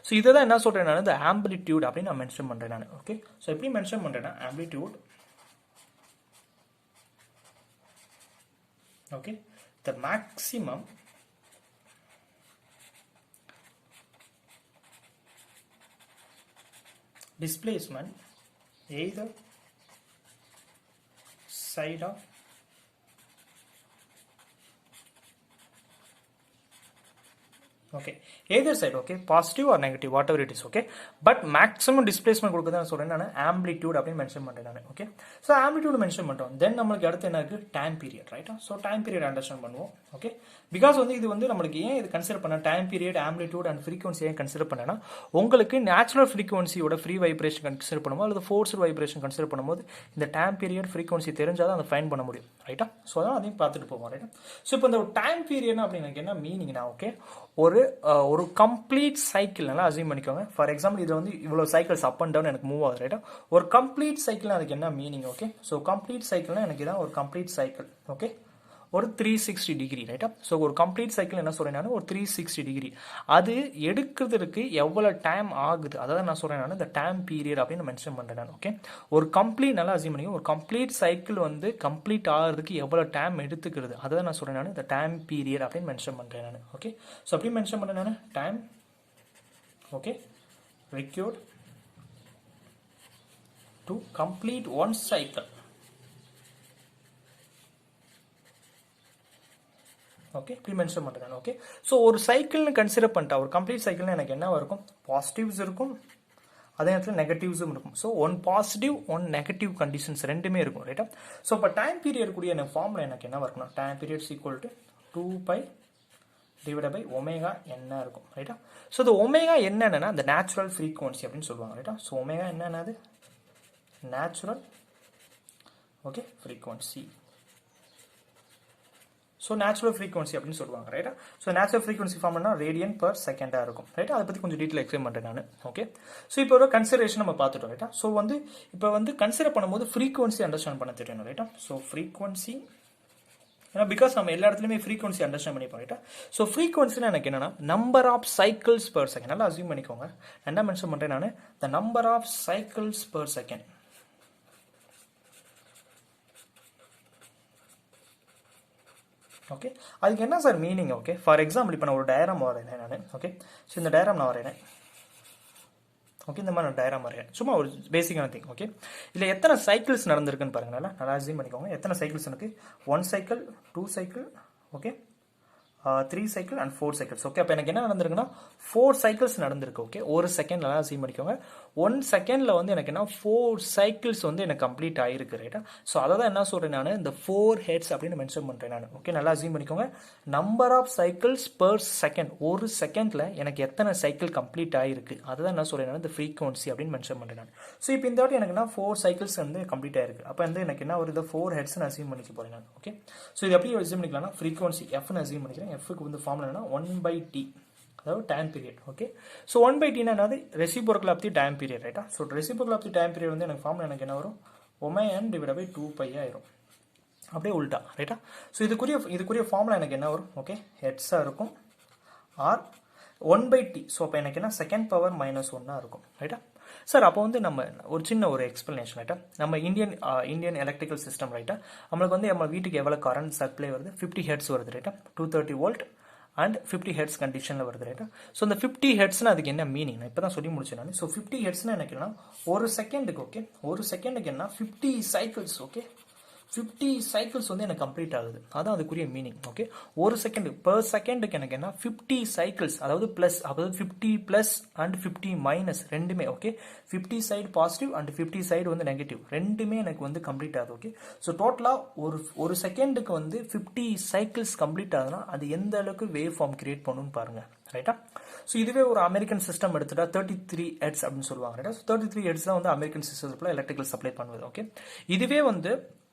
ஸோ இதை தான் என்ன சொல்றேன் நான், இந்த ஆம்பிளிடியூட் அப்படின்னு நான் மென்ஷன் பண்றேன் நான். ஓகே, ஸோ எப்படி மென்ஷன் பண்றேன்னா amplitude, okay, the maximum displacement either side of okay, either side, okay, positive or negative whatever it is. Okay, but maximum displacement கொடுக்குது நான் சொல்றேன் நான் amplitude அப்படி மென்ஷன் பண்றேன் நான். ஓகே, சோ amplitude மென்ஷன் பண்றோம். தென் நமக்கு அடுத்து என்ன இருக்கு, டைம் பீரியட் ரைட்டா. சோ டைம் பீரியட் அண்டர்ஸ்டாண்ட் பண்ணுவோம். ஓகே, பிகாஸ் வந்து இது வந்து நமக்கு ஏன் இது கன்சிடர் பண்ண, time period amplitude and frequency ஏன் கன்சிடர் பண்ணனா, உங்களுக்கு நேச்சுரல் ஃப்ரீக்வன்சியோட ஃப்ரீ வைப்ரேஷன் கன்சிடர் பண்ணும்போது அல்லது ஃபோர்ஸ்டு வைப்ரேஷன் கன்சிடர் பண்ணும்போது இந்த டைம் பீரியட் ஃப்ரீக்வன்சி தெரிஞ்சாதான் அதை ஃபைண்ட் பண்ண முடியும் ரைட்டா. ஸோ அதான் அதையும் பார்த்துட்டு போவோம் ரைட்டா. ஸோ இப்போ இந்த டைம் பீரியட் அப்படின்னு எனக்கு என்ன மீனிங்னா, ஓகே, ஒரு கம்ப்ளீட் சைக்கிள் நல்லா அசியூம் பண்ணிக்கோங்க. ஃபார் எக்ஸாம்பிள் இது வந்து இவ்வளோ சைக்கிள்ஸ் அப் அண்ட் டவுன் எனக்கு மூவ் ஆகுது ரைட்டா. ஒரு கம்ப்ளீட் சைக்கிள் அதுக்கு என்ன மீனிங், ஓகே, ஸோ கம்ப்ளீட் சைக்கிள்னா எனக்கு இதான் ஒரு கம்ப்ளீட் சைக்கிள். ஓகே, ஒரு 360 டிகிரி ரைட்டா. ஸோ ஒரு கம்ப்ளீட் சைக்கிள் என்ன சொல்றேன் நான், ஒரு 360 டிகிரி. அது எடுக்கிறதுக்கு எவ்வளோ டைம் ஆகுது அதாவது நான் சொல்றேன் நான் இந்த டைம் பீரியட் அப்படின்னு மென்ஷன் பண்றேன் நான். ஓகே, ஒரு கம்ப்ளீட் நல்லா அசியூம் பண்ணிங்க, ஒரு கம்ப்ளீட் சைக்கிள் வந்து கம்ப்ளீட் ஆகிறதுக்கு எவ்வளோ டைம் எடுத்துக்கிறது அதான் நான் சொல்றேன் நான் இந்த டைம் பீரியட் அப்படின்னு மென்ஷன் பண்றேன் நான். ஓகே, ஸோ அப்படி மென்ஷன் பண்றேன் நான் time, okay, required to complete one cycle. Okay, இப்படி மென்ஷன் பண்ணுறேன். ஓகே, ஸோ ஒரு சைக்கிள்னு கன்சிடர் பண்ணிட்டா, ஒரு கம்ப்ளீட் சைக்கிள்னு எனக்கு என்ன இருக்கும், பாசிட்டிவ்ஸ் இருக்கும் அதே நேரத்தில் நெகட்டிவ்ஸும் இருக்கும். So one positive one negative conditions ரெண்டுமே இருக்கும் ரைட்டா. ஸோ இப்போ டைம் பீரியட் கூடிய எனக்கு ஃபார்முலா எனக்கு என்ன இருக்கணும், time period equal to 2π divide by omega என்ன இருக்கும் ரைட்டா. ஸோ இந்த ஒமேகா என்னன்னா அந்த நேச்சுரல் ஃப்ரீக்வன்சி அப்படின்னு சொல்லுவாங்க ரைட்டா. ஸோ ஒமேகா என்னது, natural, okay, frequency. So natural frequency அப்படின்னு சொல்லுவாங்க ரைட்டா. ஸோ நேச்சுரல் ஃப்ரீக்வன்சி ஃபார்ம்னா ரேடியன் பர் செகண்டாக இருக்கும் ரைட்டா. அதை பற்றி கொஞ்சம் டீட்டெயில் எக்ஸ்பிளைன் பண்ணுறேன் நான். ஓகே, ஸோ இப்போ ஒரு கன்சிடரேஷன் நம்ம பார்த்துட்டோம் ரைட்டா. ஸோ வந்து இப்போ வந்து கன்சிடர் பண்ணும்போது ஃப்ரீக்வன்சி அண்டர்ஸ்டாண்ட் பண்ண தெரியணும் ரைட்டா. ஸோ ஃப்ரீக்வன்சி ஏன்னா பிகாஸ் நம்ம எல்லா இடத்துலையுமே ஃப்ரீக்வன்சி அண்டர்ஸ்டாண்ட் பண்ணிப்போம் ரைட்டா. ஸோ ஃப்ரீக்வன்சினா எனக்கு என்னன்னா number of cycles per second நல்லா அசியூம் பண்ணிக்கோங்க. என்ன மென்ஷன் பண்ணுறேன் நான், the number of cycles per second. Okay, அதுக்கு என்ன sir meaning, okay, for example இப்போ நான் ஒரு டயராம் வரைகிறேன் நான். ஓகே, ஸோ இந்த டயராம் நான் வரைகிறேன். ஓகே, இந்த மாதிரி நான் டயராம் வரைகிறேன், சும்மா ஒரு பேசிக்கான திங். ஓகே, இல்லை எத்தனை சைக்கிள்ஸ் நடந்திருக்குன்னு பாருங்க, நல்லா அசியூம் பண்ணிக்கோங்க. எத்தனை சைக்கிள்ஸ் எனக்கு, 1 cycle, 2 cycle, okay, 3 cycle and 4 cycles. Okay, அப்போ எனக்கு என்ன நடந்திருக்குன்னா 4 சைக்கிள்ஸ் நடந்திருக்கு. ஓகே, ஒரு செகண்ட் நல்லா அசியூம் பண்ணிக்கோங்க. 1 செகண்ட்ல வந்து எனக்கு என்ன 4 சைக்கிள்ஸ் வந்து எனக்கு கம்ப்ளீட் ஆயிருக்கு ரைட்டா. ஸோ அதை தான் என்ன சொல்றேன் நான், இந்த 4 ஹெட்ஸ் அப்படின்னு மென்ஷன் பண்றேன் நான். ஓகே, நல்லா அசியூம் பண்ணிக்கோங்க. Number of cycles per second, ஒரு செகண்ட்ல எனக்கு எத்தனை சைக்கிள் கம்ப்ளீட் ஆயிருக்கு அதுதான் என்ன சொல்றேன் நான், இந்த ஃப்ரீக்வன்சி அப்படின்னு மென்ஷன் பண்றேன் நான். ஸோ இப்போ இந்த வாட்டி எனக்கு என்ன 4 சைக்கிள்ஸ் வந்து கம்ப்ளீட் ஆயிருக்கு. அப்போ வந்து எனக்கு என்ன ஒரு 4 ஹெட்ஸ் அசியூம் பண்ணிக்க போறேன் நான். ஓகே, ஸோ இது எப்படி அசியூம் பண்ணிக்கலாம்னா ஃப்ரீக்வன்சி எஃப்னு அசியூம் பண்ணிக்கிறேன். எஃப்க்கு வந்து ஃபார்முலா என்ன, 1/t அதாவது time period. Okay, so 1/t என்னது reciprocal of the time period ரைட்டா. So reciprocal of the time period வந்து எனக்கு ஃபார்முலா எனக்கு என்ன வரும், ஒமேஎன் டிவைட் பை 2π ஆயிரும். அப்படியே உல்டா ரைட்டா. ஸோ இதுக்குரிய ஃபார்முலா எனக்கு என்ன வரும், ஓகே, ஹெட்ஸாக இருக்கும் ஆர் 1/t. ஸோ அப்போ எனக்கு என்ன செகண்ட் பவர் -1 இருக்கும் ரைட்டா. சார் அப்போ வந்து நம்ம ஒரு சின்ன ஒரு எக்ஸ்பிளனேஷன் ரைட்டா. நம்ம இந்தியன் எலக்ட்ரிக்கல் சிஸ்டம் ரைட்டா. நம்மளுக்கு வந்து நம்ம வீட்டுக்கு எவ்வளோ கரண்ட் சப்ளை வருது, 50 ஹெர்ட்ஸ் வருது ரைட்டா. 230 வோல்ட் அண்ட் 50 ஹெர்ட்ஸ் கண்டிஷனில் வருது ரைட்டா. ஸோ இந்த 50 ஹெர்ட்ஸ்னா அதுக்கு என்ன மீனிங், நான் இப்போ தான் சொல்லி முடிச்சேன் நான். ஸோ 50 ஹெர்ட்ஸ்னா எனக்கு என்ன, ஒரு செகண்டுக்கு, ஓகே, ஒரு செகண்டுக்கு என்ன 50 சைக்கிள்ஸ். ஓகே, 50 சைக்கிள்ஸ் வந்து எனக்கு கம்ப்ளீட் ஆகுது. அதான் அதுக்குரிய மீனிங். ஓகே, ஒரு செகண்ட் பெர் செகண்டுக்கு எனக்கு என்ன 50 சைக்கிள்ஸ், அதாவது பிளஸ், அதாவது 50 பிளஸ் அண்ட் 50 மைனஸ் ரெண்டுமே. Okay, 50 side positive and 50 side வந்து நெகட்டிவ் ரெண்டுமே எனக்கு வந்து கம்ப்ளீட் ஆகுது. ஓகே, ஸோ டோட்டலாக ஒரு செகண்டுக்கு வந்து 50 சைக்கிள்ஸ் கம்ப்ளீட் ஆகுதுன்னா அது எந்த அளவுக்கு வேவ் ஃபார்ம் கிரியேட் பண்ணுன்னு பாருங்க. ரைட்டா? ஸோ இதுவே ஒரு அமெரிக்கன் சிஸ்டம் எடுத்துட்டா 33 ஹெர்ட்ஸ் அப்படின்னு சொல்லுவாங்க. ரைட்டா? 33 ஹெர்ட்ஸ் தான் வந்து அமெரிக்கன் சிஸ்டத்தில் எலக்ட்ரிக்கல் சப்ளை பண்ணுவது. ஓகே, இதுவே வந்து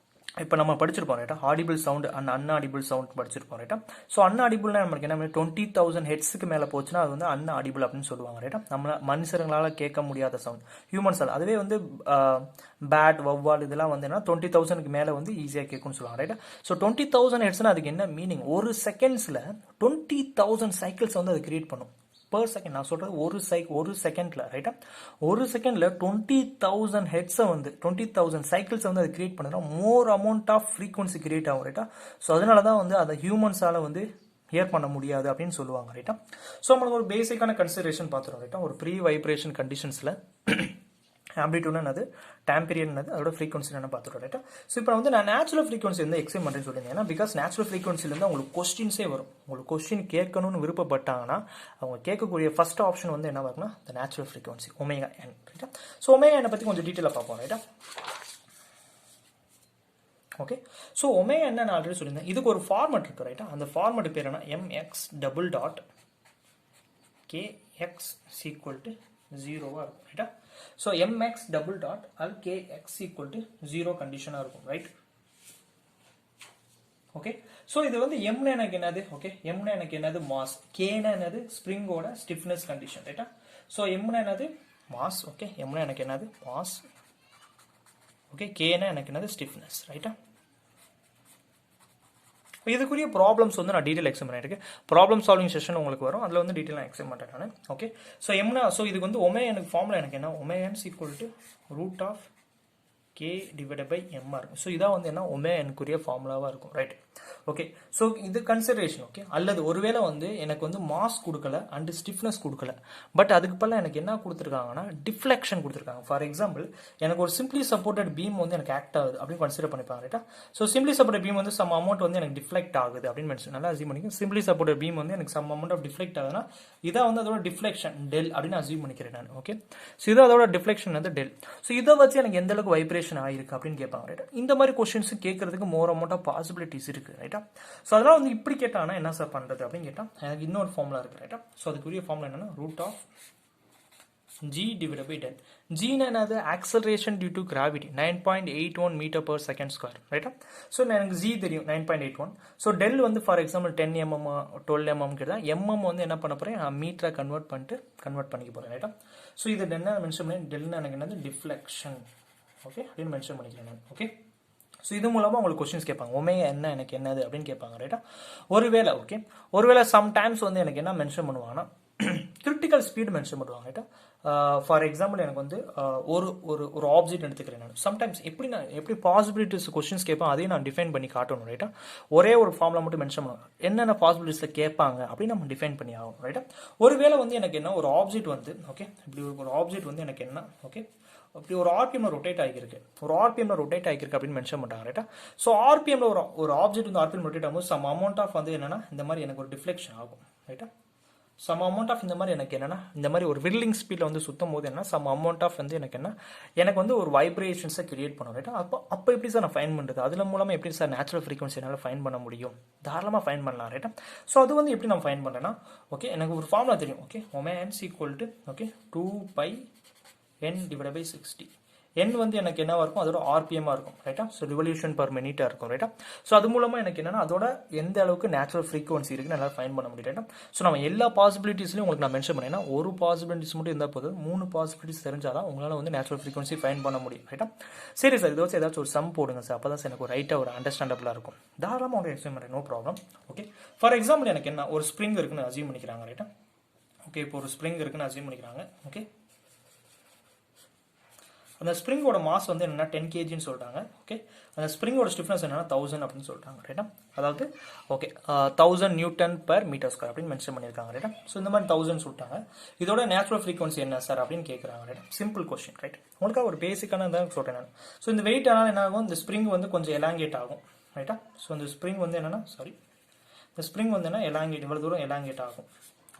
இப்போ நம்ம படிச்சிருப்போம். ரைட்டா? ஆடிபிள் சவுண்ட் அண்ட் அன்ஆடிபிள் சவுண்ட் படிச்சிருப்போம். ரைட்டா? ஸோ அன்ஆடிபிள்னா நமக்கு என்ன, 20,000 ஹெட்ஸுக்கு மேலே போச்சுன்னா அது வந்து அன்ஆடிபிள் அப்படின்னு சொல்லுவாங்க. ரைட்டா? நம்ம மனுஷங்களால கேட்க முடியாத சவுண்ட், ஹியூமன்ஸால். அதுவே வந்து பேட், வவ்வால் இதெல்லாம் வந்து என்ன 20,000க்கு மேலே வந்து ஈஸியாக கேட்கும்னு சொல்லுவாங்க. ரைட்டா? ஸோ 20,000 ஹெட்ஸ்னா அதுக்கு என்ன மீனிங், ஒரு செகண்ட்ஸில் 20,000 சைக்கிள்ஸ் வந்து அது கிரியேட் பண்ணும் பர் செகண்ட். நான் சொல்றது ஒரு செகண்ட்ல. ரைட்டா? ஒரு செகண்ட்ல 20,000 ஹெட்ஸை வந்து 20,000 சைக்கிள்ஸ் வந்து அது கிரியேட் பண்ணுறா more amount of frequency create ஆகும். ரைட்டா? ஸோ அதனால தான் வந்து அதை ஹியூமன்ஸால வந்து ஹியர் பண்ண முடியாது அப்படின்னு சொல்லுவாங்க. ரைட்டா? ஸோ நம்மளுக்கு ஒரு பேசிக்கான கன்சிடரேஷன் பார்த்துருவோம். ரைட்டா? ஒரு ப்ரீ வைப்ரேஷன் கண்டிஷன்ஸ்ல ஆம்பிளிட்யூட் என்னது, டைம் பீரியட் என்னது, அதோட ஃப்ரீக்வன்சி என்ன பார்த்துட்டோம். ரைட்டா? ஸோ இப்போ வந்து நான் நேச்சுரல் ஃப்ரீக்வன்சி வந்து எக்ஸ்பிளைன் பண்ணுறேன்னு சொல்லியிருந்தேன். ஏன்னா பிகாஸ் நேச்சுரல் ஃப்ரீக்வன்சிலேருந்து உங்களுக்கு கொஸ்டின்ஸே வரும். உங்களுக்கு கொஸ்டின் கேட்கணும்னு விருப்பப்பட்டாங்கன்னா அவங்க கேட்கக்கூடிய ஃபர்ஸ்ட் ஆப்ஷன் வந்து என்ன இருக்குன்னா இந்த நேச்சுரல் ஃப்ரீக்வன்சி ஒமேகா என். ரைட்டா? ஸோ ஒமேகா என்னை பற்றி கொஞ்சம் டீட்டெயிலாக பார்ப்போம். ரைட்டா? ஓகே, ஸோ ஒமேகா என்ன நான் ஆல்ரெடி சொல்லியிருந்தேன். இதுக்கு ஒரு ஃபார்மட் இருக்கு. ரைட்டா? அந்த ஃபார்மட் பேர் என்ன, mx double dot kx equal to 0வா இருக்கும். ரைட்டா? ஸோ mx டபுள் டாட் அது kx ஈக்குவல் டு 0 கண்டிஷனாக இருக்கும். ரைட்? ஓகே, ஸோ இது வந்து எம்னா எனக்கு என்னது, ஓகே, எம்னா எனக்கு என்னது மாஸ், கேனா என்னது ஸ்ப்ரிங்கோட ஸ்டிஃப்னஸ் கண்டிஷன். ரைட்டா? ஸோ எம்னா என்னது மாஸ், ஓகே, எம்னா எனக்கு என்னது மாஸ், ஓகே, கேனா எனக்கு என்னது ஸ்டிஃப்னஸ். ரைட்டா? இதுக்குரிய ப்ராப்ளம்ஸ் வந்து நான் டீட்டெயில் எக்ஸ்பிளைன் பண்ணியிருக்கேன். ப்ராப்ளம் சால்விங் செஷன் உங்களுக்கு வரும், அதில் வந்து டீட்டெயிலாக எக்ஸ்பிளைன் பண்ணுறேன் நான். ஓகே, ஸோ எம்னா, ஸோ இதுக்கு வந்து ஒமேகா எனக்கு ஃபார்முலா எனக்கு என்ன, omega equal to root of K divided by M R. So இதான் வந்து என்ன ஒமேகா எனக்குரிய ஃபார்முலாவாக இருக்கும். ரைட்? ஓகே, ஸோ இது கன்சிடரேஷன். ஓகே, அல்லது ஒருவேளை வந்து எனக்கு வந்து மாஸ் கொடுக்கல அண்ட் ஸ்டிஃப்னஸ் கொடுக்கல, பட் அதுக்கு பதிலாக எனக்கு என்ன கொடுத்துருக்காங்கன்னா டிஃப்ளெக்ஷன் கொடுத்துருக்காங்க. ஃபார் எக்ஸாம்பிள் எனக்கு ஒரு சிம்பிளி சப்போர்ட்டட் பீம் வந்து எனக்கு ஆக்ட் ஆகுது அப்படின்னு கன்சிடர் பண்ணிப்பாங்க. ரைட்டா? ஸோ சிம்பிளி சப்போர்ட்டட் பீம் வந்து சம் அமௌண்ட் வந்து எனக்கு டிஃப்ளெக்ட் ஆகுது அப்படின்னு மென்ஷன் நல்லா அசியூம் பண்ணிக்க. சிம்பிளி சப்போர்ட்டட் பீம் வந்து எனக்கு சம் அமௌண்ட் ஆஃப் டிஃப்ளெக்ட் ஆகுதுன்னா இதான் வந்து அதோட டிஃப்ளெக்ஷன் டெல் அப்படின்னு அசியூம் பண்ணிக்கிறேன் நான். ஓகே, ஸோ இது அதோட டிஃப்ளெக்ஷன் வந்து டெல். ஸோ இதை வச்சு எனக்கு எந்த அளவுக்கு வைப்ரேஷன் ஆயிருக்கு அப்படின்னு கேட்பாங்க. ரைட்டா? இந்த மாதிரி கொஸ்டின்ஸ் கேட்கறதுக்கு மோர் அமௌண்ட் ஆஃப் பாசிபிலிட்டிஸ் இருக்கு. ரைட்டா? ஸோ அதனால வந்து இப்படி கேட்டாங்கன்னா என்ன சார் பண்றது அப்படின்னு கேட்டா எனக்கு இன்னொரு ஃபார்முலா இருக்கு. ரைட்டா? ஸோ அதுக்குரிய ஃபார்முலா என்னன்னா root of g divided by del. G என்னது acceleration due to gravity 9.81 meter per second square. ரைட்டா? ஸோ எனக்கு g தெரியும் 9.81. ஸோ del வந்து ஃபார் எக்ஸாம்பிள் 10 mm 12 mm கிட்ட mm வந்து என்ன பண்ண போறேன், நான் மீட்டரை கன்வெர்ட் பண்ணிக்க போறேன். ரைட்டா? ஸோ இது என்ன மென்ஷன் பண்ணி டெல்னு எனக்கு என்னது டிஃப்ளெக்ஷன், ஓகே, அப்படின்னு மென்ஷன் பண்ணிக்கிறேன் நான். ஓகே, ஸோ இது மூலமாக உங்களுக்கு கொஸ்டின்ஸ் கேட்பாங்க ஒமேகா என்ன எனக்கு என்னது அப்படின்னு கேட்பாங்க. ரைட்டா? ஒருவேளை சம்டைம்ஸ் வந்து எனக்கு என்ன மென்ஷன் பண்ணுவாங்கன்னா கிரிட்டிக்கல் ஸ்பீடு மென்ஷன் பண்ணுவாங்க. ரைட்டா? ஃபார் எக்ஸாம்பிள் எனக்கு வந்து ஒரு ஆப்ஜெக்ட் எடுத்துக்கிறேன் நான். சம்டைம்ஸ் எப்படி பாசிபிலிட்டிஸ் கொஸ்டின்ஸ் கேட்பேன் அதையும் நான் டிஃபைன் பண்ணி காட்டணும். ரைட்டா? ஒரே ஒரு ஃபார்முலா மட்டும் மென்ஷன் பண்ணுவாங்க, என்னென்ன பாசிபிலிட்டிஸில் கேட்பாங்க அப்படின்னு நம்ம டிஃபைன் பண்ணி ஆகணும். ரைட்டா? ஒருவேளை வந்து எனக்கு என்ன ஒரு ஆப்ஜெக்ட் வந்து, ஓகே, இப்படி ஒரு ஆப்ஜெக்ட் வந்து எனக்கு என்ன, ஓகே, அப்படி ஒரு ஆர்பிஎம்ல ரொட்டேட் ஆகிருக்கு, அப்படின்னு மென்ஷன் பண்ணுறாங்க. ரைட்டா? ஸோ ஆர்பிஎம்ல ஒரு ஆப்ஜெக்ட் வந்து ஆர்பிஎம் ரொட்டேட் ஆகும்போது சம் அமௌண்ட் ஆஃப் வந்து என்னன்னா இந்த மாதிரி எனக்கு ஒரு டிஃப்ளெக்ஷன் ஆகும். ரைட்டா? சம் அமௌண்ட் ஆஃப் இந்த மாதிரி எனக்கு என்னன்னா இந்த மாதிரி ஒரு விர்லிங் ஸ்பீட்ல வந்து சுத்தும் போது என்ன சம் அமௌண்ட் ஆஃப் வந்து எனக்கு வந்து ஒரு வைப்ரேஷன்ஸை கிரியேட் பண்ணும். ரைட்டா? அப்போ எப்படி சார் நான் ஃபைன் பண்ணுறது, அதுல மூலமா எப்படி சார் நேச்சுரல் ஃப்ரீக்வன்சி என்னால் ஃபைன் பண்ண முடியும், தாராளமாக ஃபைன் பண்ணலாம். ரைட்டா? ஸோ அது வந்து எப்படி நான் ஃபைன் பண்ணுறேன்னா, ஓகே, எனக்கு ஒரு ஃபார்முலா தெரியும். Okay, omega n equal to, okay, 2 π n divide by 60. n வந்து எனக்கு என்னவா இருக்கும், அதோட ஆர்பிஎம்மா இருக்கும். ரைட்டா? ஸோ ரிவல்யூஷன் பர் மினிட்டா இருக்கும். ரைட்டா? ஸோ அது மூலமா எனக்கு என்னன்னா அதோட எந்த அளவுக்கு நேச்சுரல் ஃப்ரீக்வன்சி இருக்குன்னு நல்லா ஃபைன் பண்ண முடியும். ரைட்டா? ஸோ நம்ம எல்லா பாசிபிலிட்டிஸ்லையும் உங்களுக்கு நான் மென்ஷன் பண்ணேன்னா ஒரு பாசிபிலிட்டிஸ் மட்டும் இருந்தால் போதும், 3 பாசிபிலிட்டிஸ் தெரிஞ்சாதான் உங்களால் வந்து நேச்சுரல் ஃப்ரீக்வன்சி ஃபைன் பண்ண முடியும். ரைட்டா? சரி சார், இதை வச்சு ஏதாச்சும் ஒரு சம் போடுங்க சார், அப்போ தான் சார் எனக்கு ஒரு ரைட்டாக ஒரு அண்டர்ஸ்டாண்டபிளாக இருக்கும். தாராளமாக உங்களுக்கு எக்ஸ்பிளைன் பண்ணுறேன், no problem. Okay, for example எனக்கு என்ன ஒரு ஸ்ப்ரிங் இருக்குன்னு அசியூம் பண்ணிக்கிறாங்க. ரைட்டா? ஓகே, இப்போ ஒரு ஸ்ப்ரிங் இருக்குன்னு அசியூம் பண்ணிக்கிறாங்க. ஓகே, அந்த ஸ்ப்ரிங்கோட மாஸ் வந்து என்னன்னா 10 kgன்னு சொல்றாங்க. ஓகே, அந்த ஸ்ப்ரிங்கோட ஸ்டிஃப்னஸ் என்னன்னா 1000 அப்படின்னு சொல்றாங்க. ரைட்டா, அதாவது okay 1000 newton per metre square அப்படின்னு மென்ஷன் பண்ணியிருக்காங்க. ரைட்டா, ஸோ இந்த மாதிரி 1000 சொல்லிட்டாங்க. இதோட நேச்சுரல் ஃப்ரீக்வன்சி என்ன சார் அப்படின்னு கேட்குறாங்க. ரைட்டா, சிம்பிள் கொஸ்டின். ரைட், உங்களுக்காக ஒரு பேசிக்கான தான் சொல்றேன் நான். ஸோ இந்த வெயிட் ஆனால் என்ன ஆகும், இந்த ஸ்ப்ரிங் வந்து கொஞ்சம் எலாங்கேட் ஆகும். ரைட்டா, ஸோ இந்த ஸ்ப்ரிங் வந்து என்னன்னா இந்த ஸ்ப்ரிங் வந்து என்ன எலாங்கேட், இவ்வளவு தூரம் எலாங்கேட் ஆகும்.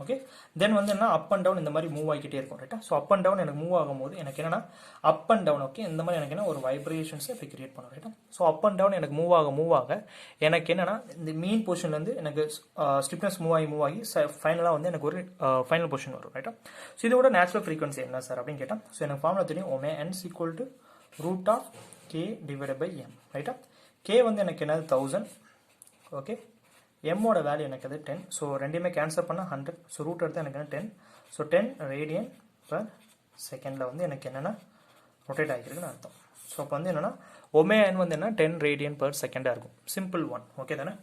ஓகே, தென் வந்து என்ன அப் அண்ட் டவுன் இந்த மாதிரி மூவ் ஆகிக்கிட்டே இருக்கும். ரைட்டா, ஸோ அப் அண்ட் டவுன் எனக்கு மூவ் ஆகும்போது எனக்கு என்னன்னா அப் அண்ட் டவுன் ஓகே இந்த மாதிரி எனக்கு என்ன ஒரு வைப்ரேஷன்ஸை இப்போ கிரியேட் பண்ணும். ரைட்டா, ஸோ அப் அண்ட் டவுன் எனக்கு மூவ் ஆக எனக்கு என்னன்னா இந்த மெயின் பொசிஷன்லேருந்து எனக்கு ஸ்டிஃப்னஸ் மூவ் ஆகி ஃபைனலாக வந்து எனக்கு ஒரு ஃபைனல் பொசிஷன் வரும். ரைட்டா, ஸோ இதோட நேச்சுரல் ஃப்ரீக்வன்சி என்ன சார் அப்படின்னு கேட்டால், ஸோ எனக்கு ஃபார்முலா தெரியும் ஒமே n √k / m. ரைட்டா, k வந்து எனக்கு என்னது 1000. ஓகே, எம்மோட வேல்யூ எனக்கு அது 10. ஸோ ரெண்டையுமே கேன்சல் பண்ணால் 100. ஸோ ரூட் எடுத்து எனக்கு என்ன 10. ஸோ 10 ரேடியன் பர் செகண்டில் வந்து எனக்கு என்னென்னா ரொட்டேட் ஆகிருக்குன்னு அர்த்தம். ஸோ அப்போ வந்து என்னென்னா ஒமேன் வந்து என்ன 10 ரேடியன் பர் செகண்டாக இருக்கும். Simple one. ஓகே தானே.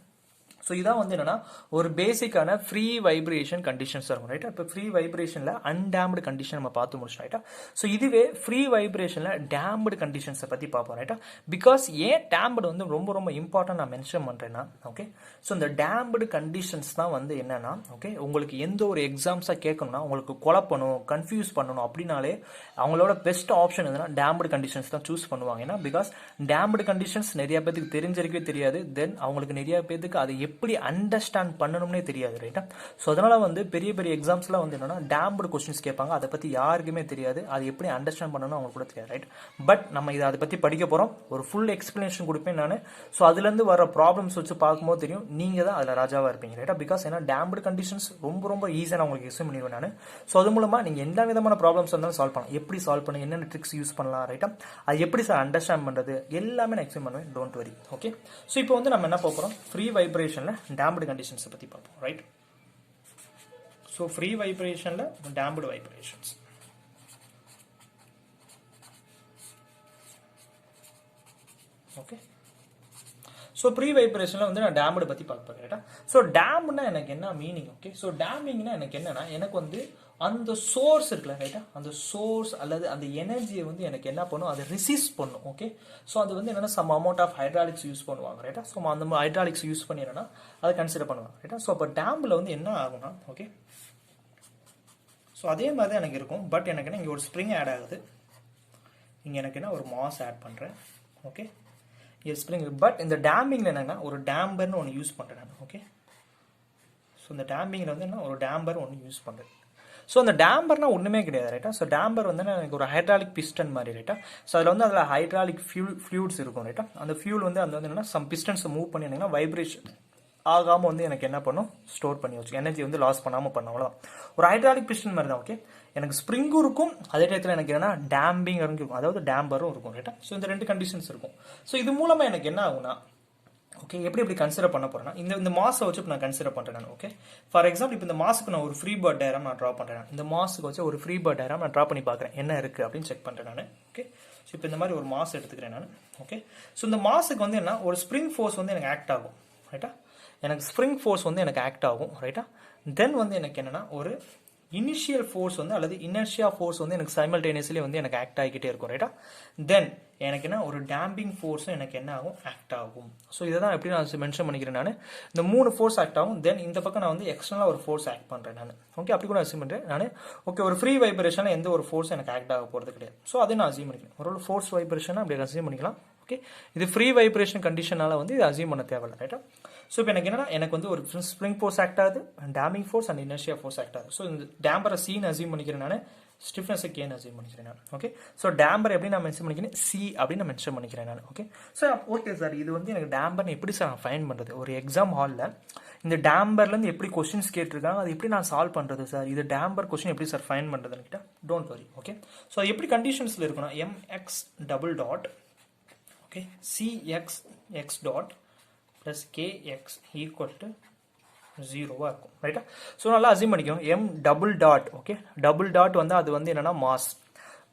ஸோ இதான் வந்து என்னன்னா ஒரு பேசிக்கான ஃப்ரீ வைப்ரேஷன் கண்டிஷன்ஸ் இருக்கும். ரைட்டா, இப்போ ஃப்ரீ வைப்ரேஷனில் அன்டேம்டு கண்டிஷன் நம்ம பார்த்து முடிச்சோம். ரைட்டா, ஸோ இதுவே ஃப்ரீ வைப்ரேஷனில் டேம்டு கண்டிஷன்ஸை பற்றி பார்ப்போம். ரைட்டா, பிகாஸ் ஏன் டேம்டு வந்து ரொம்ப ரொம்ப இம்பார்ட்டன்ட் நான் மென்ஷன் பண்ணுறேன்னா, ஓகே ஸோ இந்த டேம்டு கண்டிஷன்ஸ் தான் வந்து என்னன்னா ஓகே உங்களுக்கு எந்த ஒரு எக்ஸாம்ஸாக கேட்கணும்னா உங்களுக்கு குழப்பணும் கன்ஃபியூஸ் பண்ணணும் அப்படின்னாலே அவங்களோட பெஸ்ட் ஆப்ஷன் எதுனா டேம்டு கண்டிஷன்ஸ் தான் சூஸ் பண்ணுவாங்க. ஏன்னா பிகாஸ் டேம்டு கண்டிஷன்ஸ் நிறைய பேருக்கு தெரிஞ்சிருக்கவே தெரியாது. தென் அவங்களுக்கு நிறைய பேருக்கு அதை எப்படி அண்டர்ஸ்டாண்ட் பண்ணணும்னே தெரியாது. ரைட்டா, ஸோ அதனால வந்து பெரிய பெரிய எக்ஸாம்ஸ்லாம் வந்து என்னன்னா டேம்டு கொஸ்டின்ஸ் கேட்பாங்க. அதை பற்றி யாருக்குமே தெரியாது, அது எப்படி அண்டர்ஸ்டாண்ட் பண்ணணும் அவங்களுக்கு கூட தெரியாது. ரைட், பட் நம்ம அதை பற்றி படிக்க போகிறோம். ஒரு ஃபுல் எக்ஸ்பிளனேஷன் கொடுப்பேன் நான். ஸோ அதுலேருந்து வர ப்ராப்ளம்ஸ் வச்சு பார்க்கும்போது தெரியும் நீங்கள் தான் அதில் ராஜாவாக இருப்பீங்க. ரைட்டா, பிகாஸ் ஏன்னா டேம்டு கண்டிஷன்ஸ் ரொம்ப ரொம்ப ஈஸியாக நான் உங்களுக்கு எக்ஸ்பிளைன் பண்ணிடுவேன் நான். ஸோ அது மூலமாக நீங்கள் எல்லா விதமான ப்ராப்ளம்ஸ் வந்தாலும் சால்வ் பண்ணலாம். எப்படி சால்வ் பண்ண, என்னென்ன ட்ரிக்ஸ் யூஸ் பண்ணலாம். ரைட்டா, அது எப்படி சார் அண்டர்ஸ்டாண்ட் பண்ணுறது எல்லாமே நான் எக்ஸ்பிளைன் பண்ணுவேன். Don't worry. ஓகே, ஸோ இப்போ வந்து நம்ம என்ன பார்க்குறோம், ஃப்ரீ வைப்ரேஷனில் டேம்டு கண்டிஷன்ஸை பற்றி பார்ப்போம். ரைட், ஸோ ஃப்ரீ வைப்ரேஷனில் damped vibrations. Okay, so free வைப்ரேஷனில் வந்து நான் டேம்டு பற்றி பார்க்க போகிறேன். ரைட்டா, ஸோ டேம்னா எனக்கு என்ன மீனிங். ஓகே, ஸோ டேமிங்னா எனக்கு என்னன்னா எனக்கு வந்து அந்த சோர்ஸ் இருக்குல்ல. ரைட்டா, அந்த சோர்ஸ் அல்லது அந்த எனர்ஜியை வந்து எனக்கு என்ன பண்ணும், அதை ரிசிஸ்ட் பண்ணும். ஓகே, ஸோ அது வந்து என்னன்னா some amount of hydraulics use பண்ணுவாங்க. ரைட்டா, ஸோ அந்த ஹைட்ராலிக்ஸ் யூஸ் பண்ணி என்னன்னா அதை கன்சிடர் பண்ணுவாங்க. ரைட்டா, ஸோ அப்போ டேம்பில் வந்து என்ன ஆகும்னா ஓகே ஸோ அதே மாதிரி தான் எனக்கு இருக்கும். பட் எனக்கு என்ன இங்கே ஒரு ஸ்ப்ரிங் ஆட் ஆகுது, இங்கே எனக்கு என்ன ஒரு மாஸ் ஆட் பண்ணுறேன். Okay, spring. பட் இந்த டேம்பிங்கில் என்னன்னா ஒரு டேம்பர்னு ஒன்று யூஸ் பண்ணுறேன் நான். ஓகே, ஸோ இந்த டேம்பிங்கில் வந்து என்ன ஒரு டேம்பர் ஒன்று யூஸ் பண்ணுறேன். ஸோ அந்த டேம்பர்னா ஒன்றுமே கிடையாது. ரைட்டா, ஸோ டேம்பர் வந்து எனக்கு ஒரு ஹைட்ராலிக் பிஸ்டன் மாதிரி. ரைட்டா, ஸோ அதில் வந்து அதில் ஹைட்ராலிக் ஃபியூல்ஸ் இருக்கும். ரைட்டா, அந்த ஃபியூல் வந்து அந்த வந்து என்னன்னா சம் பிஸ்டன்ஸை மூவ் பண்ணி வைப்ரேஷன் ஆகாமல் வந்து எனக்கு என்ன பண்ணும், ஸ்டோர் பண்ணி வச்சு எனர்ஜி வந்து லாஸ் பண்ணாமல் பண்ணாங்களோ ஒரு ஹைட்ராலிக் பிஸ்டன் மாதிரி தான். ஓகே, எனக்கு ஸ்ப்ரிங்கும் இருக்கும், அதே டயத்தில் எனக்கு என்னன்னா டேம்பிங் இருக்கும், அதாவது டேம்பரும் இருக்கும். ரைட்டா, ஸோ இந்த ரெண்டு கண்டிஷன்ஸ் இருக்கும். ஸோ இது மூலமாக எனக்கு என்ன ஆகுனா ஓகே எப்படி கன்சிடர் பண்ண போறேன்னா இந்த மாஸை வச்சு இப்போ நான் கன்சிடர் பண்ணுறேன் நான். ஓகே, ஃபார் எக்ஸாம்பிள் இப்போ இந்த மாஸுக்கு நான் ஒரு ஃப்ரீ பர்ட் டயராம் நான் ட்ரா பண்ணுறேன். இந்த மாஸுக்கு வச்சு ஒரு ஃப்ரீ பர்ட் டயராம் நான் ட்ரா பண்ணி பார்க்குறேன் என்ன இருக்குது அப்படின்னு செக் பண்ணுறேன் நான். ஓகே, ஸோ இப்போ இந்த மாதிரி ஒரு மாஸ் எடுத்துக்கிறேன் நான். ஓகே, ஸோ இந்த மாஸுக்கு வந்து என்ன ஒரு ஸ்ப்ரிங் ஃபோர்ஸ் வந்து எனக்கு ஆக்ட் ஆகும். ரைட்டா, எனக்கு ஸ்ப்ரிங் ஃபோர்ஸ் வந்து எனக்கு ஆக்ட் ஆகும். ரைட்டா, தென் வந்து எனக்கு என்னன்னா ஒரு இனிஷியல் ஃபோர்ஸ் வந்து அல்லது இனர்ஷியா ஃபோர்ஸ் வந்து எனக்கு சைமல்டேனியஸ்லி வந்து எனக்கு ஆக்ட் ஆகிக்கிட்டே இருக்கும். ரைட்டா, தென் எனக்கு என்ன ஒரு டேம்பிங் ஃபோர்ஸும் எனக்கு என்ன ஆகும், ஆக்ட் ஆகும். ஸோ இதை தான் எப்படி நான் மென்ஷன் பண்ணிக்கிறேன் நான். இந்த 3 ஃபோர்ஸ் ஆக்ட் ஆகும். தென் இந்த பக்கம் நான் வந்து எக்ஸ்டர்னலாக ஒரு ஃபோர்ஸ் ஆக்ட் பண்ணுறேன் நான். ஓகே, அப்படி கூட அசீவ் பண்ணுறேன் நான். ஓகே, ஒரு ஃப்ரீ வைப்ரேஷனில் எந்த ஒரு ஃபோர்ஸ் எனக்கு ஆக்ட் ஆக போகிறது கிடையாது. ஸோ அதை நான் அசீவ் பண்ணிக்கிறேன். ஒரு ஃபோர்ஸ் வைப்ரேஷனை அப்படி அசீவ் பண்ணிக்கலாம். ஓகே, இது ஃப்ரீ வைப்ரேஷன் கண்டிஷனால வந்து இது அசீவ் பண்ண தேவையில்லை. ரைட்டா, ஸோ இப்போ எனக்கு என்னன்னா எனக்கு வந்து ஒரு ஸ்ப்ரிங் ஃபோர்ஸ் ஆக்ட் ஆகுது, damping force and inertia force act ஆகுது. ஸோ இந்த டேம்பரை சீன் அசீவ் பண்ணிக்கிறேன் நான், ஸ்டிஃப்னஸை கேன்னு அசீவ் பண்ணிக்கிறேன் நான். ஓகே, ஸோ டேம்பர் எப்படி நான் மென்ஷன் பண்ணிக்கிறேன், சி அப்படின்னு நான் மென்ஷன் பண்ணிக்கிறேன் நான். ஓகே, சார் ஓகே சார் இது வந்து எனக்கு டேம்பர்னு எப்படி சார் நான் ஃபைன் பண்ணுறது, ஒரு எக்ஸாம் ஹாலில் இந்த டேம்பர்லேருந்து எப்படி கொஸ்டின்ஸ் கேட்டிருக்காங்க அது எப்படி நான் சால்வ் பண்ணுறது சார், இது டேம்பர் கொஸ்டின் எப்படி சார் ஃபைன் பண்ணுறதுன்னு கேட்டால் டோன்ட் வரி. ஓகே, ஸோ எப்படி கண்டிஷன்ஸில் இருக்குன்னா mx double dot okay cx dot plus kx equal to 0வா இருக்கும். ரைட்டா, ஸோ நல்லா அசீவ் பண்ணிக்கணும் m double dot. Okay, double dot வந்து அது வந்து என்னன்னா மாஸ்,